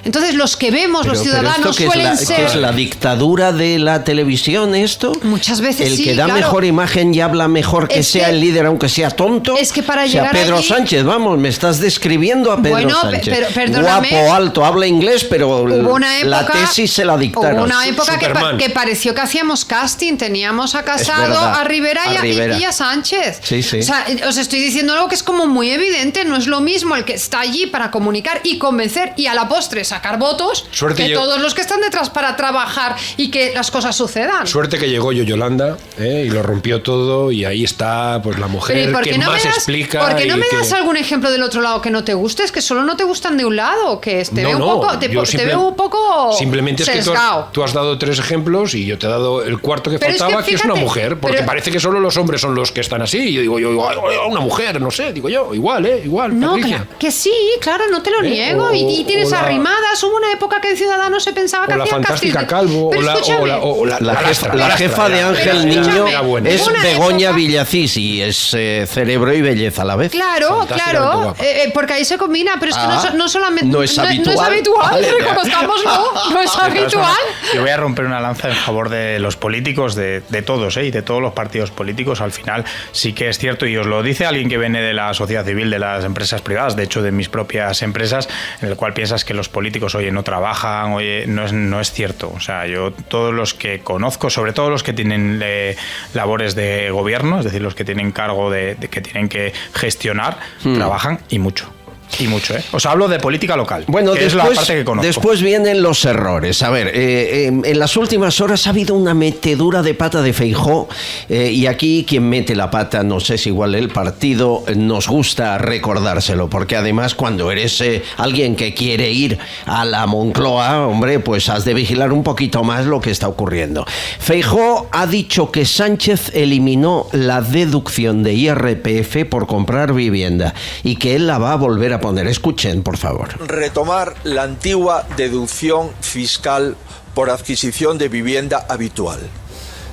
Entonces los que vemos, los ciudadanos, suelen ser... ¿Qué es la dictadura de la televisión esto? Muchas veces el sí, que da mejor imagen y habla mejor que sea el líder, aunque sea tonto. Es que para llegar Pedro allí... Sánchez, vamos, me estás describiendo a Pedro Sánchez. Pero perdóname, guapo, alto, habla inglés, pero la tesis se la dictaron. Hubo una época que pareció que hacíamos casting, teníamos a Casado, a Rivera y a Sánchez. Sí, sí. O sea, os estoy diciendo algo que es como muy evidente, no es lo mismo el que está allí para comunicar y convencer y a la postre sacar votos que todos los que están detrás para trabajar y que las cosas sucedan. Suerte que llegó Yolanda y lo rompió todo y ahí está pues la mujer que más explica. ¿Por qué no me das algún ejemplo del otro lado que no te guste? Es que solo no te gustan de un lado, que te veo un poco simplemente sesgado. Es que tú has dado 3 ejemplos y yo te he dado el cuarto que faltaba, que es una mujer, porque parece que solo los hombres son los que están así. Y yo digo, una mujer, no sé, digo yo, igual, No, Patricia. que sí, claro, no te lo niego. Y tienes arrimadas. Hubo una época que en Ciudadanos se pensaba que hacían la fantástica Calvo, la jefa de Ángel Niño es Begoña Villacís y es cerebro y belleza a la vez. Claro, porque ahí se combina, pero es que no solamente... No es habitual. Reconozcámoslo, no es habitual. Yo voy a romper una lanza en favor de los políticos, de todos, y de todos los partidos políticos. Al final sí que es cierto, y os lo dice alguien que viene de la sociedad civil, de las empresas privadas, de hecho de mis propias empresas, en el cual piensas que los políticos, no trabajan, no es cierto. O sea, yo todos los que conozco, sobre todo los que tienen labores de gobierno, es decir, los que tienen cargo de que tienen que gestionar, trabajan y mucho. Y mucho, ¿eh? Os hablo de política local, bueno, que es la parte que conozco. Después vienen los errores. A ver, en las últimas horas ha habido una metedura de pata de Feijóo y aquí quien mete la pata, no sé si igual el partido, nos gusta recordárselo, porque además cuando eres alguien que quiere ir a la Moncloa, hombre, pues has de vigilar un poquito más lo que está ocurriendo. Feijóo ha dicho que Sánchez eliminó la deducción de IRPF por comprar vivienda y que él la va a volver a poner. Escuchen, por favor. Retomar la antigua deducción fiscal por adquisición de vivienda habitual.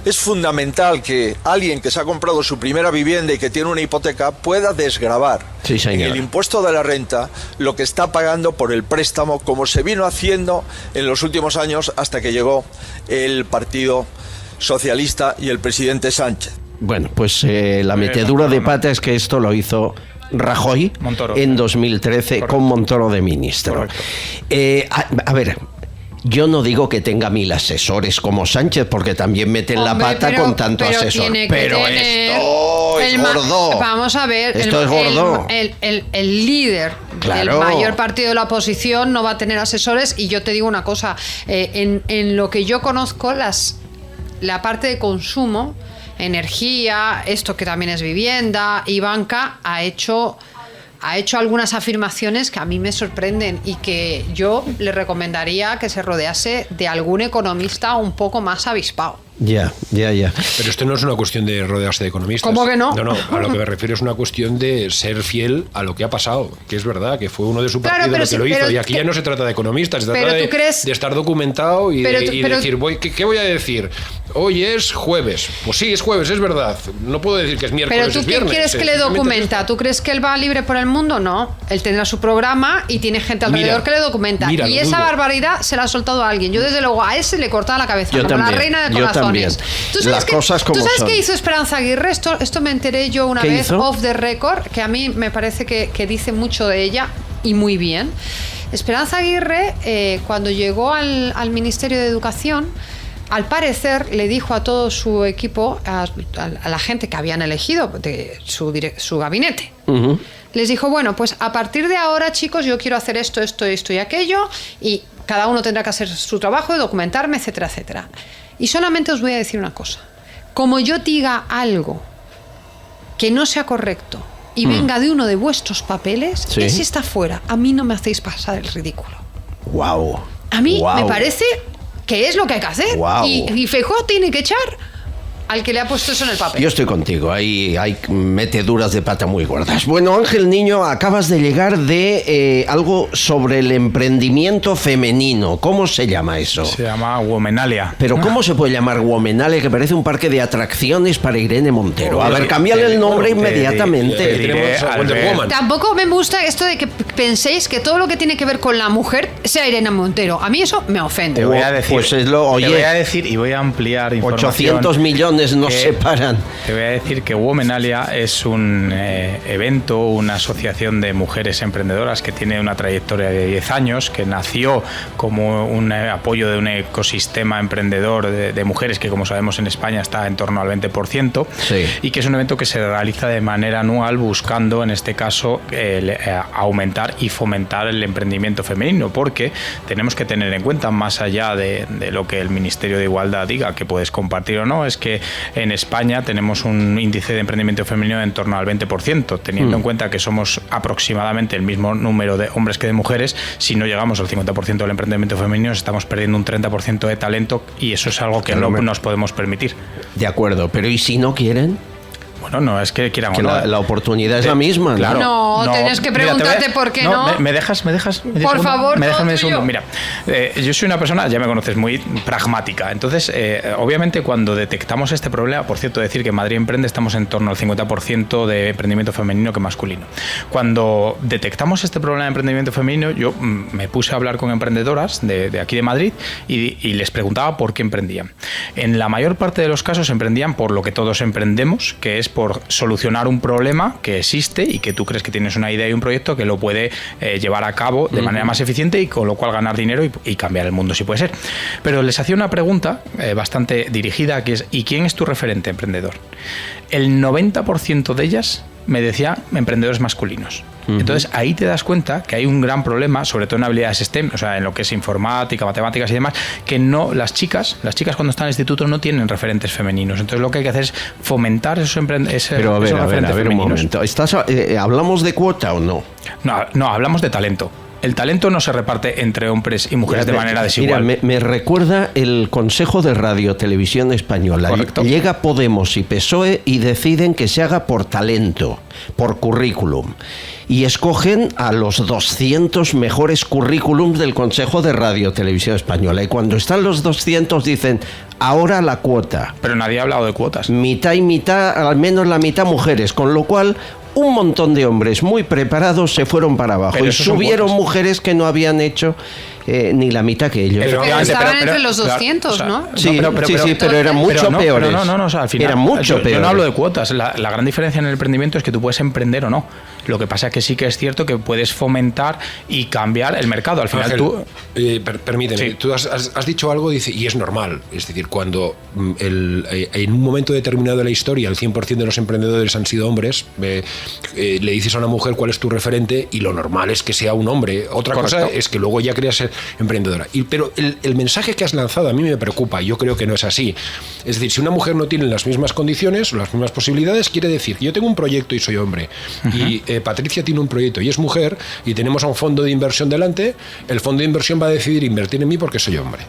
Es fundamental que alguien que se ha comprado su primera vivienda y que tiene una hipoteca pueda desgravar en el impuesto de la renta lo que está pagando por el préstamo, como se vino haciendo en los últimos años hasta que llegó el Partido Socialista y el presidente Sánchez. Bueno, pues la metedura de pata es que esto lo hizo Rajoy Montoro, en 2013 con Montoro de ministro. A ver, yo no digo que tenga 1000 asesores como Sánchez, porque también meten la pata con tanto asesor. Pero esto es gordo. Vamos a ver, esto es gordo. El líder del mayor partido de la oposición no va a tener asesores, y yo te digo una cosa, en lo que yo conozco, la parte de consumo, energía, esto que también es vivienda y banca, ha hecho algunas afirmaciones que a mí me sorprenden y que yo le recomendaría que se rodease de algún economista un poco más avispado. Ya. Pero esto no es una cuestión de rodearse de economistas. ¿Cómo que no? No, a lo que me refiero es una cuestión de ser fiel a lo que ha pasado, que es verdad, que fue uno de su partido el que lo hizo, y aquí ya no se trata de economistas, se trata de estar documentado y decir, ¿qué voy a decir? Hoy es jueves. Pues sí, es jueves, es verdad. No puedo decir que es miércoles, pero tú, es viernes. ¿qué quieres que le documenta? ¿Tú crees que él va libre por el mundo? No. Él tendrá su programa y tiene gente alrededor que le documenta. Y esa barbaridad se la ha soltado a alguien. Yo, desde luego, a ese le cortaba la cabeza, como la reina de corazones. ¿Tú sabes qué hizo Esperanza Aguirre? Esto me enteré yo una vez, off the record, que a mí me parece que dice mucho de ella y muy bien. Esperanza Aguirre, cuando llegó al Ministerio de Educación, al parecer le dijo a todo su equipo, a la gente que habían elegido de su gabinete, les dijo, bueno, pues a partir de ahora, chicos, yo quiero hacer esto y aquello, y cada uno tendrá que hacer su trabajo, documentarme, etcétera, etcétera. Y solamente os voy a decir una cosa. Como yo diga algo que no sea correcto y venga de uno de vuestros papeles, ese está fuera. A mí no me hacéis pasar el ridículo. Wow. A mí me parece que es lo que hay que hacer. Wow. Y Feijóo tiene que echar al que le ha puesto eso en el papel. Yo estoy contigo, hay meteduras de pata muy gordas. Bueno, Ángel Niño, acabas de llegar de algo sobre el emprendimiento femenino. ¿Cómo se llama eso? Se llama Womenalia. Pero ¿cómo se puede llamar Womenalia, que parece un parque de atracciones para Irene Montero? A ver, cámbiale el nombre inmediatamente. Tampoco me gusta esto de que penséis que todo lo que tiene que ver con la mujer sea Irene Montero. A mí eso me ofende. Te voy a decir, pues es lo, oye, te voy a decir y voy a ampliar información. 800 millones nos separan. Te voy a decir que Womenalia es un evento, una asociación de mujeres emprendedoras que tiene una trayectoria de 10 años, que nació como un apoyo de un ecosistema emprendedor de mujeres que, como sabemos, en España está en torno al 20%, sí. Y que es un evento que se realiza de manera anual buscando, en este caso, aumentar y fomentar el emprendimiento femenino, porque tenemos que tener en cuenta, más allá de lo que el Ministerio de Igualdad diga que puedes compartir o no, es que en España tenemos un índice de emprendimiento femenino en torno al 20%, teniendo en cuenta que somos aproximadamente el mismo número de hombres que de mujeres. Si no llegamos al 50% del emprendimiento femenino, estamos perdiendo un 30% de talento, y eso es algo que no nos podemos permitir. De acuerdo, pero ¿y si no quieren? Bueno, no es que quieran que la oportunidad es la misma. Claro. No, tienes que preguntarte por qué no. ¿Me dejas? Por favor, me dejas un segundo. Mira, yo soy una persona, ya me conoces, muy pragmática. Entonces, obviamente, cuando detectamos este problema, por cierto, decir que en Madrid Emprende estamos en torno al 50% de emprendimiento femenino que masculino. Cuando detectamos este problema de emprendimiento femenino, yo me puse a hablar con emprendedoras de aquí de Madrid y les preguntaba por qué emprendían. En la mayor parte de los casos emprendían por lo que todos emprendemos, que es por solucionar un problema que existe y que tú crees que tienes una idea y un proyecto que lo puede llevar a cabo de manera más eficiente, y con lo cual ganar dinero y cambiar el mundo, si puede ser. Pero les hacía una pregunta bastante dirigida, que es: ¿y quién es tu referente emprendedor? El 90% de ellas me decía emprendedores masculinos. Entonces ahí te das cuenta que hay un gran problema, sobre todo en habilidades STEM, o sea, en lo que es informática, matemáticas y demás, que no, las chicas cuando están en el instituto no tienen referentes femeninos. Entonces lo que hay que hacer es fomentar esos referentes femeninos. Un momento. ¿Hablamos de cuota o no? No, hablamos de talento. El talento no se reparte entre hombres y mujeres de manera desigual. Mira, me recuerda el Consejo de Radio Televisión Española. Correcto. Llega Podemos y PSOE y deciden que se haga por talento, por currículum. Y escogen a los 200 mejores currículums del Consejo de Radio Televisión Española. Y cuando están los 200 dicen: ahora la cuota. Pero nadie ha hablado de cuotas. Mitad y mitad, al menos la mitad mujeres. Con lo cual, un montón de hombres muy preparados se fueron para abajo. Pero y subieron mujeres que no habían hecho ni la mitad que ellos. Pero estaban entre los 200, claro, ¿no? Sí, pero eran mucho peores. O sea, al final, eran mucho peores. Yo no hablo de cuotas. La gran diferencia en el emprendimiento es que tú puedes emprender o no. Lo que pasa es que sí que es cierto que puedes fomentar y cambiar el mercado. Al final Ángel, permíteme, sí. Tú has dicho algo y es normal. Es decir, cuando en un momento determinado de la historia el 100% de los emprendedores han sido hombres, le dices a una mujer cuál es tu referente y lo normal es que sea un hombre. Otra Correcto. Cosa es que luego ella crea ser emprendedora. Pero el mensaje que has lanzado a mí me preocupa. Yo creo que no es así. Es decir, si una mujer no tiene las mismas condiciones o las mismas posibilidades, quiere decir: yo tengo un proyecto y soy hombre. Y Patricia tiene un proyecto y es mujer, y tenemos a un fondo de inversión delante, el fondo de inversión va a decidir invertir en mí porque soy hombre.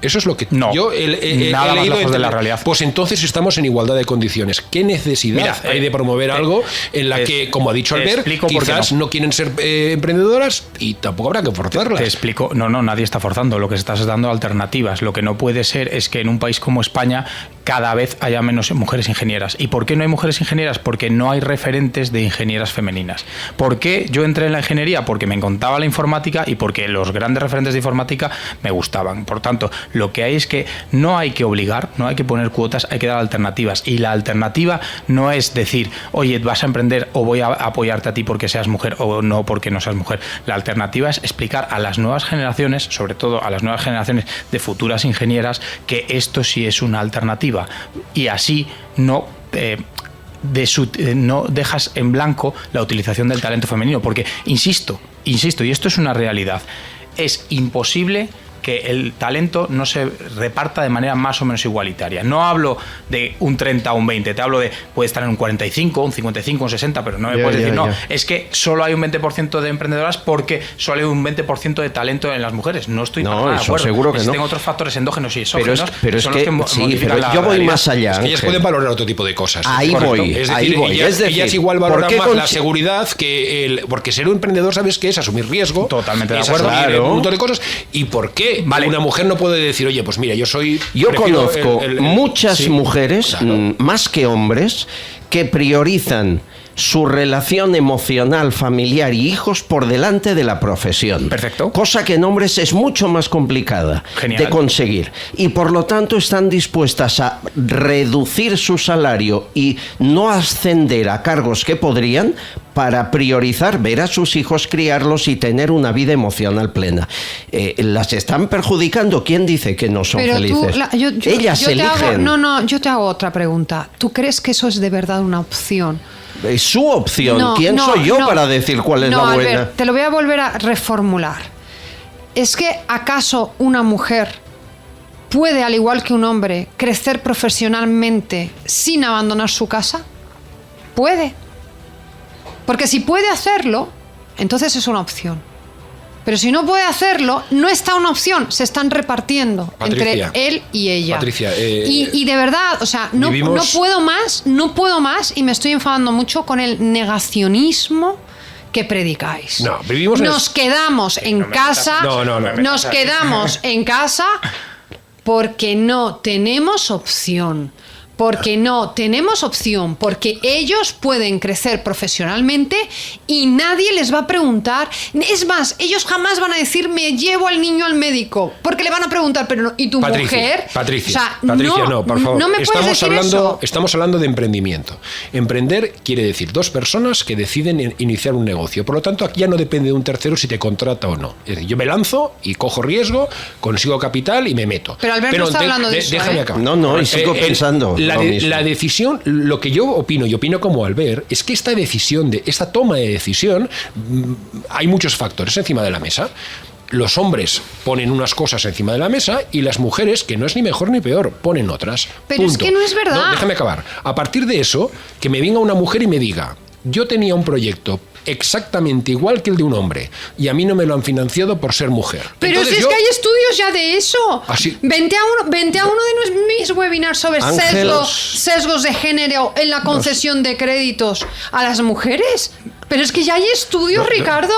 Eso es lo que yo he leído de la realidad. Pues entonces estamos en igualdad de condiciones. ¿Qué necesidad hay de promover algo en la que, como ha dicho Albert, quizás no quieren ser emprendedoras y tampoco habrá que forzarlas? Te explico. No, nadie está forzando. Lo que estás dando alternativas. Lo que no puede ser es que en un país como España cada vez haya menos mujeres ingenieras. ¿Y por qué no hay mujeres ingenieras? Porque no hay referentes de ingenieras femeninas. ¿Por qué yo entré en la ingeniería? Porque me encantaba la informática y porque los grandes referentes de informática me gustaban. Por tanto, lo que hay es que no hay que obligar, no hay que poner cuotas, hay que dar alternativas. Y la alternativa no es decir: oye, vas a emprender o voy a apoyarte a ti porque seas mujer o no porque no seas mujer. La alternativa es explicar a las nuevas generaciones, sobre todo a las nuevas generaciones de futuras ingenieras, que esto sí es una alternativa. Y así no dejas en blanco la utilización del talento femenino, porque insisto, y esto es una realidad, es imposible que el talento no se reparta de manera más o menos igualitaria. No hablo de un 30 o un 20, te hablo de, puede estar en un 45, un 55, un 60, pero no me puedes decir, no, es que solo hay un 20% de emprendedoras porque solo hay un 20% de talento en las mujeres. No estoy nada de acuerdo. Seguro que existen otros factores endógenos y exógenos pero son los que modifican la yo voy realidad. más allá. Es que ellas pueden valorar otro tipo de cosas. Ahí voy. Es decir, ellas igual valoran más la seguridad que porque ser un emprendedor, ¿sabes qué es? Asumir riesgo. Totalmente de es acuerdo. asumir un montón de cosas. ¿Y por qué una mujer no puede decir, oye, pues mira, yo conozco muchas mujeres, más que hombres, que priorizan su relación emocional, familiar y hijos por delante de la profesión. Perfecto. Cosa que en hombres es mucho más complicada de conseguir. Y por lo tanto están dispuestas a reducir su salario y no ascender a cargos que podrían para priorizar ver a sus hijos, criarlos y tener una vida emocional plena. ¿Las están perjudicando? ¿Quién dice que no son felices? Ellas eligen. Yo te hago otra pregunta. ¿Tú crees que eso es de verdad una opción? Es su opción. ¿Quién soy yo para decir cuál es la buena? Albert, te lo voy a volver a reformular. ¿Es que acaso una mujer puede, al igual que un hombre, crecer profesionalmente sin abandonar su casa? Puede. Porque si puede hacerlo, entonces es una opción. Pero si no puede hacerlo, no está una opción, se están repartiendo, Patricia, entre él y ella. Patricia, y de verdad, o sea, no puedo más y me estoy enfadando mucho con el negacionismo que predicáis. Nos quedamos en casa porque no tenemos opción. Porque ellos pueden crecer profesionalmente y nadie les va a preguntar. Es más, ellos jamás van a decir, me llevo al niño al médico, porque le van a preguntar, pero no, ¿y tu mujer? Patricia, no, por favor. No me puedes decir eso. Estamos hablando de emprendimiento. Emprender quiere decir dos personas que deciden iniciar un negocio. Por lo tanto, aquí ya no depende de un tercero si te contrata o no. Es decir, yo me lanzo y cojo riesgo, consigo capital y me meto. Pero Alberto está hablando de eso. Déjame acabar. Y sigo pensando. La decisión, lo que yo opino, y opino como Albert, es que esta toma de decisión, hay muchos factores encima de la mesa. Los hombres ponen unas cosas encima de la mesa y las mujeres, que no es ni mejor ni peor, ponen otras. Pero es que no es verdad. No, déjame acabar. A partir de eso, que me venga una mujer y me diga, yo tenía un proyecto exactamente igual que el de un hombre y a mí no me lo han financiado por ser mujer. Pero entonces es que hay estudios ya de eso. Vente a uno de mis webinars sobre sesgos de género en la concesión de créditos a las mujeres. Pero es que ya hay estudios, Ricardo,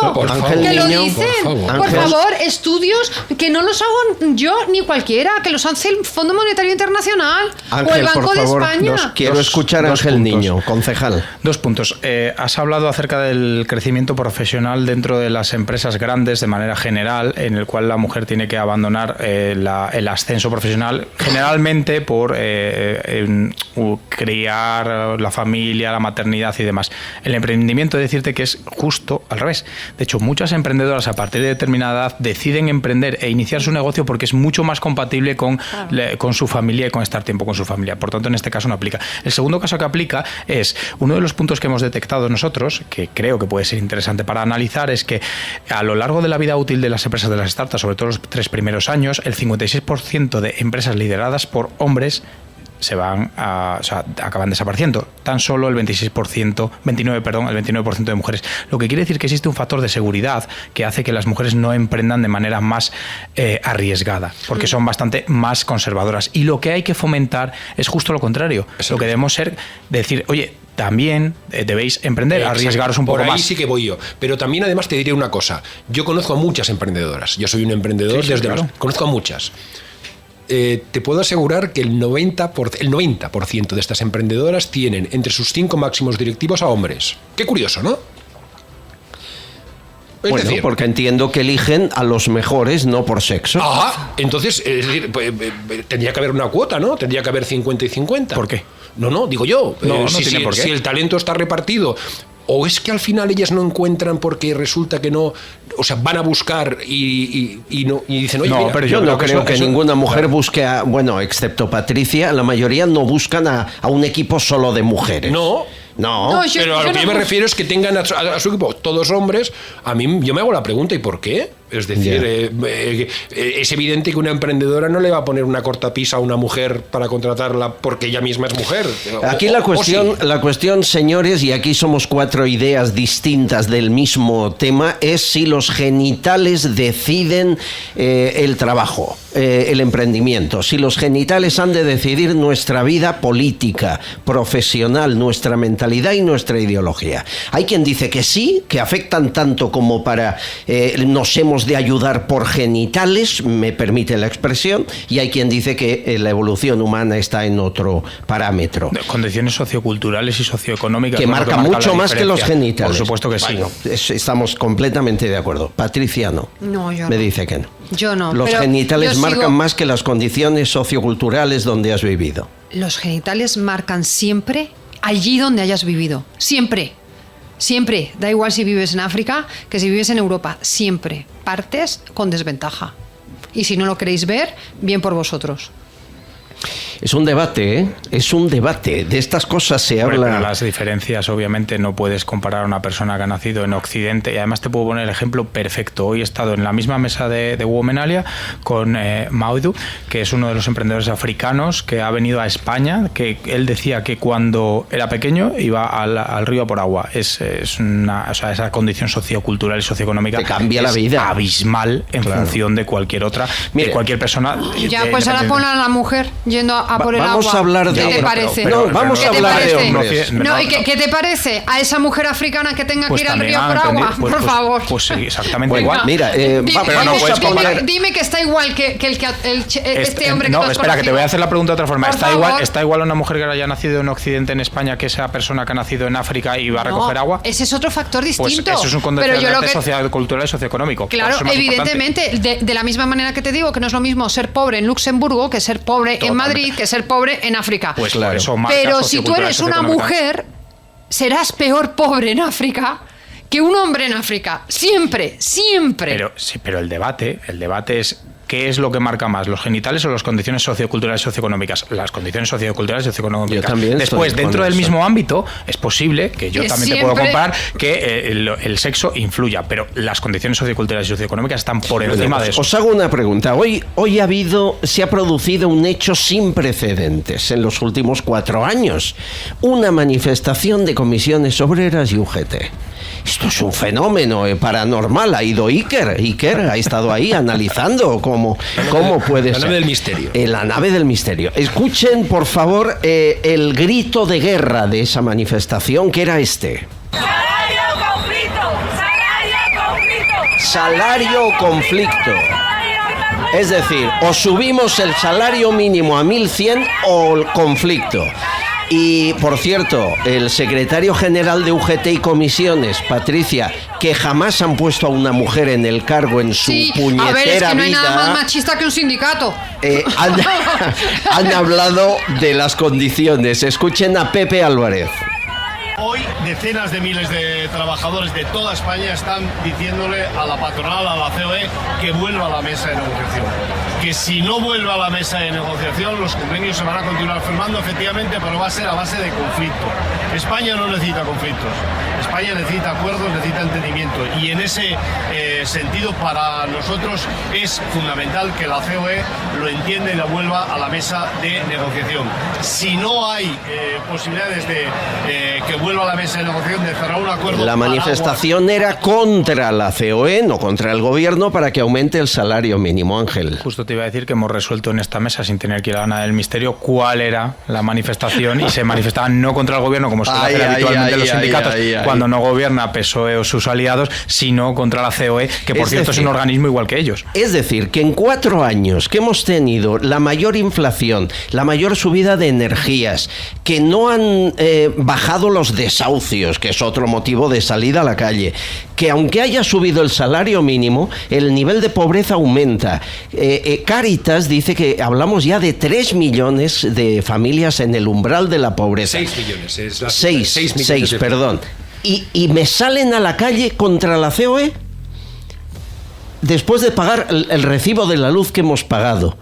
que lo dicen. Por favor, estudios que no los hago yo ni cualquiera, que los hace el Fondo Monetario Internacional o el Banco de España. Quiero escuchar a Ángel Niño, concejal. 2 puntos. Has hablado acerca del crecimiento profesional dentro de las empresas grandes de manera general, en el cual la mujer tiene que abandonar el ascenso profesional, generalmente por criar la familia, la maternidad y demás. El emprendimiento, es decir, que es justo al revés. De hecho, muchas emprendedoras a partir de determinada edad deciden emprender e iniciar su negocio porque es mucho más compatible con su familia y con estar tiempo con su familia. Por tanto, en este caso no aplica. El segundo caso que aplica es uno de los puntos que hemos detectado nosotros, que creo que puede ser interesante para analizar, es que a lo largo de la vida útil de las empresas, de las startups, sobre todo los 3 primeros años, el 56% de empresas lideradas por hombres acaban desapareciendo. Tan solo el 29% de mujeres. Lo que quiere decir que existe un factor de seguridad que hace que las mujeres no emprendan de manera más arriesgada, porque son bastante más conservadoras. Y lo que hay que fomentar es justo lo contrario. Lo que debemos decir, oye, también debéis emprender, arriesgaros un poco más. Por ahí sí que voy yo. Pero también, además, te diré una cosa. Yo conozco a muchas emprendedoras. Yo soy un emprendedor conozco a muchas. Te puedo asegurar que el 90% de estas emprendedoras tienen entre sus 5 máximos directivos a hombres. Qué curioso, ¿no? Es decir, porque entiendo que eligen a los mejores, no por sexo. Entonces, es decir, tendría que haber una cuota, ¿no? Tendría que haber 50 y 50. ¿Por qué? No, digo yo. No tiene por qué. Si el talento está repartido... ¿O es que al final ellas no encuentran porque resulta que no, o sea, van a buscar y dicen, oye, mira, pero yo no creo que ninguna mujer busque excepto Patricia, la mayoría no buscan a un equipo solo de mujeres. No, pero a lo que yo me refiero es que tengan a su equipo todos hombres. A mí yo me hago la pregunta, ¿y por qué? Es decir, es evidente que una emprendedora no le va a poner una cortapisa a una mujer para contratarla porque ella misma es mujer. Aquí la cuestión, señores, y aquí somos 4 ideas distintas del mismo tema, es si los genitales deciden el trabajo, el emprendimiento, si los genitales han de decidir nuestra vida política, profesional, nuestra mentalidad y nuestra ideología. Hay quien dice que sí, que afectan tanto como para nos hemos de ayudar por genitales, me permite la expresión, y hay quien dice que la evolución humana está en otro parámetro. De condiciones socioculturales y socioeconómicas. Que marca mucho más que los genitales. Por supuesto que sí. Estamos completamente de acuerdo. Patricia no. No, yo me no. dice que no. Yo no. Los genitales marcan más que las condiciones socioculturales donde has vivido. Los genitales marcan siempre allí donde hayas vivido. Siempre. Siempre, da igual si vives en África que si vives en Europa, siempre partes con desventaja. Y si no lo queréis ver, bien por vosotros. Es un debate, ¿eh? Es un debate. De estas cosas se habla. Pero las diferencias, obviamente, no puedes comparar a una persona que ha nacido en Occidente. Y además te puedo poner el ejemplo perfecto. Hoy he estado en la misma mesa de Womenalia con Maudu, que es uno de los emprendedores africanos que ha venido a España, que él decía que cuando era pequeño iba al río a por agua. Esa condición sociocultural y socioeconómica te cambia la vida. Abismal en función de cualquier otra, de cualquier persona. Ya, pues ahora pon a la mujer yendo a por el agua. Vamos a hablar de... ¿Qué te parece? Vamos a hablar de hombres. No, ¿y qué te parece a esa mujer africana que tenga que ir al río por agua? Por favor. Pues sí, exactamente igual. Mira, dime que está igual que este hombre que no, tú has espera, que te voy a conocido. hacer la pregunta de otra forma. ¿Está igual una mujer que haya nacido en Occidente, en España, que esa persona que ha nacido en África y va a recoger agua? Ese es otro factor distinto. Pues eso es un condicionante sociocultural y socioeconómico. Claro, evidentemente, de la misma manera que te digo que no es lo mismo ser pobre en Luxemburgo que ser pobre en Madrid, que ser pobre en África. Pues claro. Pero si tú eres una mujer, serás peor pobre en África que un hombre en África. Siempre. Pero el debate es... ¿Qué es lo que marca más, los genitales o las condiciones socioculturales y socioeconómicas? Las condiciones socioculturales y socioeconómicas. Yo también. Después, dentro del mismo ámbito, es posible que yo también te puedo comparar que el sexo influya, pero las condiciones socioculturales y socioeconómicas están por encima de eso. Os hago una pregunta. Hoy se ha producido un hecho sin precedentes en los últimos 4 años. Una manifestación de comisiones obreras y UGT. Esto es un fenómeno paranormal. Ha ido Iker ha estado ahí analizando cómo puede ser. La nave del misterio. La nave del misterio. Escuchen, por favor, el grito de guerra de esa manifestación, que era este. ¡Salario conflicto! Salario conflicto. Es decir, o subimos el salario mínimo a 1.100 o el conflicto. Y, por cierto, el secretario general de UGT y comisiones, Patricia, que jamás han puesto a una mujer en el cargo en su puñetera vida. A ver, es que no hay nada más machista que un sindicato. Han hablado de las condiciones. Escuchen a Pepe Álvarez. Hoy decenas de miles de trabajadores de toda España están diciéndole a la patronal, a la COE, que vuelva a la mesa de negociación. Que si no vuelve a la mesa de negociación, los convenios se van a continuar firmando, efectivamente, pero va a ser a base de conflicto. España no necesita conflictos. España necesita acuerdos, necesita entendimiento. Y en ese sentido, para nosotros es fundamental que la COE lo entienda y la vuelva a la mesa de negociación. Si no hay posibilidades de que vuelva a la mesa de negociación, de cerrar un acuerdo... La manifestación era contra la COE, no contra el gobierno, para que aumente el salario mínimo, Ángel. Justo te iba a decir que hemos resuelto en esta mesa, sin tener que ir a la nada del misterio, cuál era la manifestación, y se manifestaban no contra el gobierno, como suele hacer habitualmente los sindicatos cuando no gobierna PSOE o sus aliados, sino contra la COE, que por cierto es un organismo igual que ellos. Es decir, que en 4 años que hemos tenido la mayor inflación, la mayor subida de energías, que no han bajado los desahucios, que es otro motivo de salida a la calle, que aunque haya subido el salario mínimo, el nivel de pobreza aumenta. Cáritas dice que hablamos ya de 3 millones de familias en el umbral de la pobreza. 6 millones. Es la 6, perdón. Y me salen a la calle contra la COE después de pagar el recibo de la luz que hemos pagado.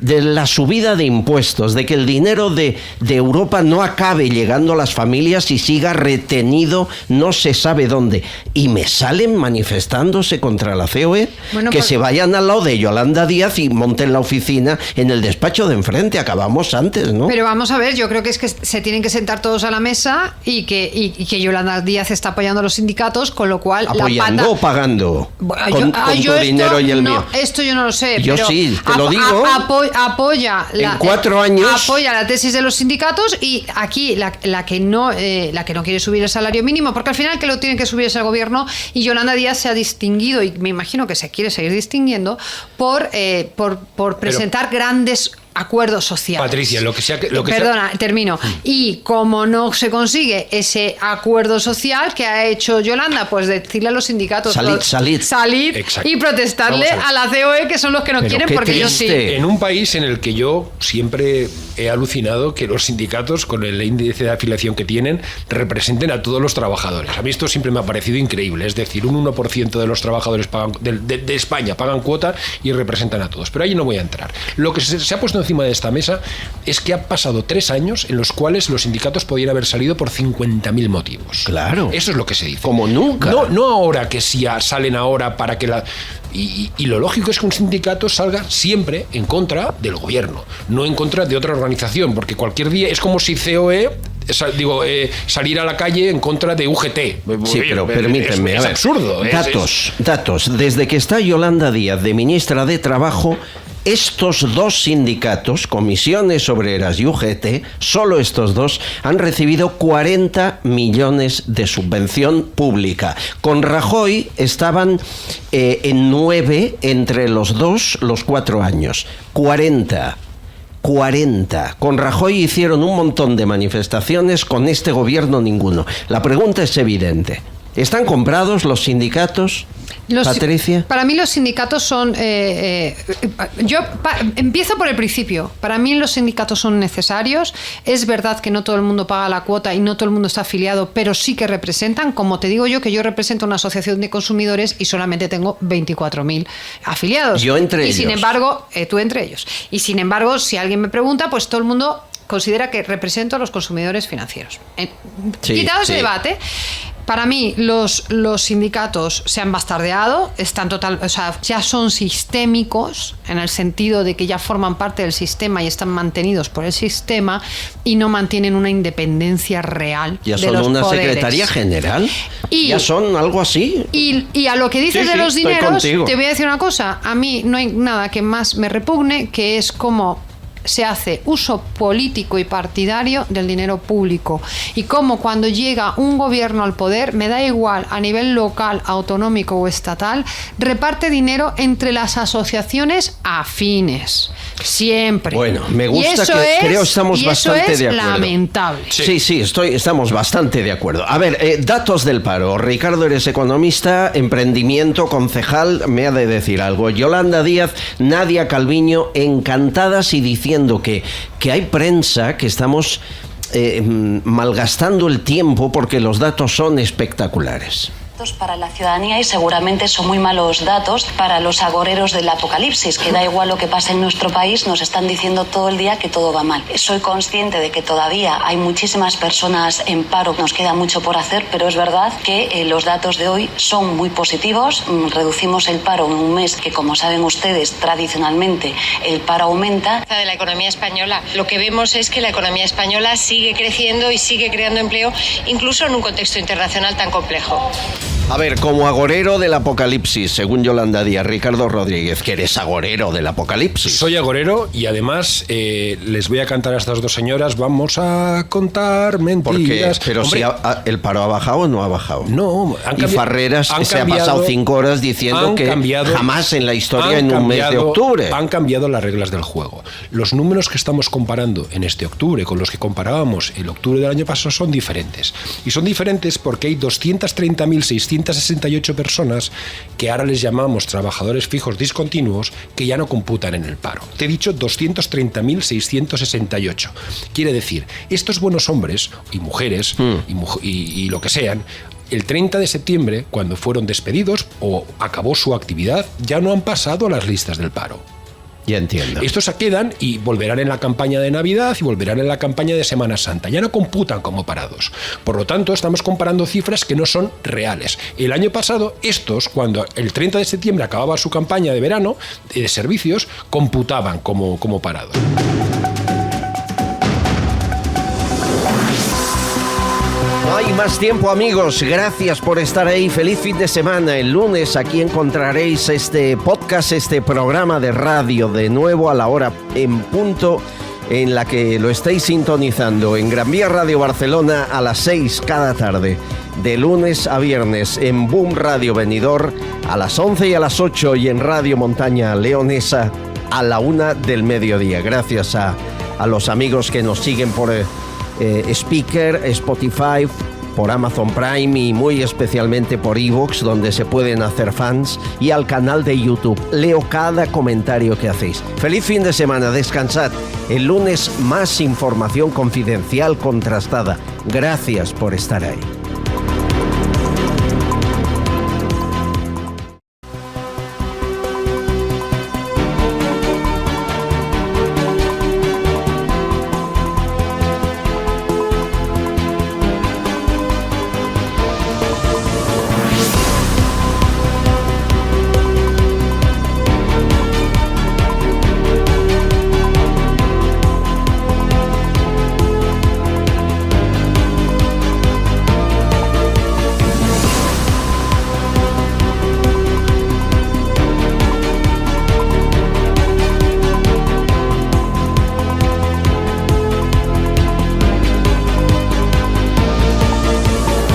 de la subida de impuestos, de que el dinero de Europa no acabe llegando a las familias y siga retenido no se sabe dónde. Y me salen manifestándose contra la COE, que se vayan al lado de Yolanda Díaz y monten la oficina en el despacho de enfrente. Acabamos antes, ¿no? Pero vamos a ver, yo creo que es que se tienen que sentar todos a la mesa y que Yolanda Díaz está apoyando a los sindicatos, con lo cual... ¿Apoyando o pagando? Con tu dinero y el mío. Esto yo no lo sé. Yo pero sí, te lo digo. Apoya en 4 años. Apoya la tesis de los sindicatos, y aquí la que no quiere subir el salario mínimo, porque al final que lo tiene que subir es el gobierno, y Yolanda Díaz se ha distinguido, y me imagino que se quiere seguir distinguiendo, por presentar grandes acuerdos sociales. Patricia, lo que sea... termino. Y como no se consigue ese acuerdo social, que ha hecho Yolanda, pues decirle a los sindicatos... Salid y protestarle a la COE, que son los que no quieren, porque ellos sí. En un país en el que yo siempre he alucinado que los sindicatos, con el índice de afiliación que tienen, representen a todos los trabajadores. A mí esto siempre me ha parecido increíble. Es decir, un 1% de los trabajadores de España pagan cuota y representan a todos. Pero ahí no voy a entrar. Lo que se ha puesto encima de esta mesa es que ha pasado 3 años en los cuales los sindicatos podían haber salido por 50.000 motivos. Claro. Eso es lo que se dice. Como nunca. No ahora, que si salen ahora para que la... Y lo lógico es que un sindicato salga siempre en contra del gobierno, no en contra de otra organización, porque cualquier día es como si COE... salir a la calle en contra de UGT. Sí, pero permítanme. Es absurdo. Datos. Desde que está Yolanda Díaz de ministra de Trabajo, estos 2 sindicatos, Comisiones Obreras y UGT, solo estos 2, han recibido 40 millones de subvención pública. Con Rajoy estaban en 9 entre los 4 años. 40. Con Rajoy hicieron un montón de manifestaciones, con este gobierno ninguno. La pregunta es evidente. ¿Están comprados los sindicatos, Patricia? Para mí los sindicatos son... empiezo por el principio. Para mí los sindicatos son necesarios. Es verdad que no todo el mundo paga la cuota y no todo el mundo está afiliado, pero sí que representan. Como te digo yo, que yo represento una asociación de consumidores y solamente tengo 24.000 afiliados. Yo entre ellos. Y sin embargo, tú entre ellos. Y sin embargo, si alguien me pregunta, pues todo el mundo considera que represento a los consumidores financieros. Quitado ese debate... Para mí los sindicatos se han bastardeado, ya son sistémicos, en el sentido de que ya forman parte del sistema y están mantenidos por el sistema, y no mantienen una independencia real de los poderes. Ya son una secretaría general, ya son algo así. Y a lo que dices de los dineros, te voy a decir una cosa. A mí no hay nada que más me repugne, que es como se hace uso político y partidario del dinero público, y como cuando llega un gobierno al poder, me da igual a nivel local, autonómico o estatal, reparte dinero entre las asociaciones afines, siempre. Bueno, me gusta, creo estamos bastante de acuerdo. Lamentable. Sí, estamos bastante de acuerdo. A ver, datos del paro. Ricardo, eres economista, emprendimiento, concejal, me ha de decir algo. Yolanda Díaz, Nadia Calviño, encantadas y diciendo que hay prensa, que estamos malgastando el tiempo porque los datos son espectaculares. Para la ciudadanía, y seguramente son muy malos datos para los agoreros del apocalipsis, que da igual lo que pase en nuestro país, nos están diciendo todo el día que todo va mal. Soy consciente de que todavía hay muchísimas personas en paro, nos queda mucho por hacer, pero es verdad que los datos de hoy son muy positivos. Reducimos el paro en un mes, que como saben ustedes, tradicionalmente el paro aumenta. De la economía española, lo que vemos es que la economía española sigue creciendo y sigue creando empleo, incluso en un contexto internacional tan complejo. A ver, como agorero del apocalipsis, según Yolanda Díaz, Ricardo Rodríguez, que eres agorero del apocalipsis. Soy agorero y además les voy a cantar a estas 2 señoras, vamos a contar mentiras. Pero hombre, si el paro ha bajado o no ha bajado. No, y Farreras se ha pasado 5 horas diciendo que jamás en la historia en un mes de octubre. Han cambiado las reglas del juego. Los números que estamos comparando en este octubre con los que comparábamos el octubre del año pasado son diferentes. Y son diferentes porque hay 230.668 personas que ahora les llamamos trabajadores fijos discontinuos, que ya no computan en el paro. Te he dicho 230.668. Quiere decir, estos buenos hombres y mujeres y lo que sean, el 30 de septiembre, cuando fueron despedidos o acabó su actividad, ya no han pasado a las listas del paro. Ya entiendo. Estos se quedan y volverán en la campaña de Navidad y volverán en la campaña de Semana Santa. Ya no computan como parados. Por lo tanto, estamos comparando cifras que no son reales. El año pasado, estos, cuando el 30 de septiembre acababa su campaña de verano de servicios, computaban como parados. No hay más tiempo, amigos. Gracias por estar ahí. Feliz fin de semana. El lunes aquí encontraréis este podcast, este programa de radio de nuevo a la hora en punto en la que lo estáis sintonizando en Gran Vía Radio Barcelona a las 6 cada tarde, de lunes a viernes en Boom Radio Benidorm a las 11 y a las 8 y en Radio Montaña Leonesa a la 1 del mediodía. Gracias a los amigos que nos siguen por Speaker, Spotify, por Amazon Prime y muy especialmente por iVoox, donde se pueden hacer fans, y al canal de YouTube. Leo cada comentario que hacéis. Feliz fin de semana, descansad. El lunes más información confidencial contrastada. Gracias por estar ahí.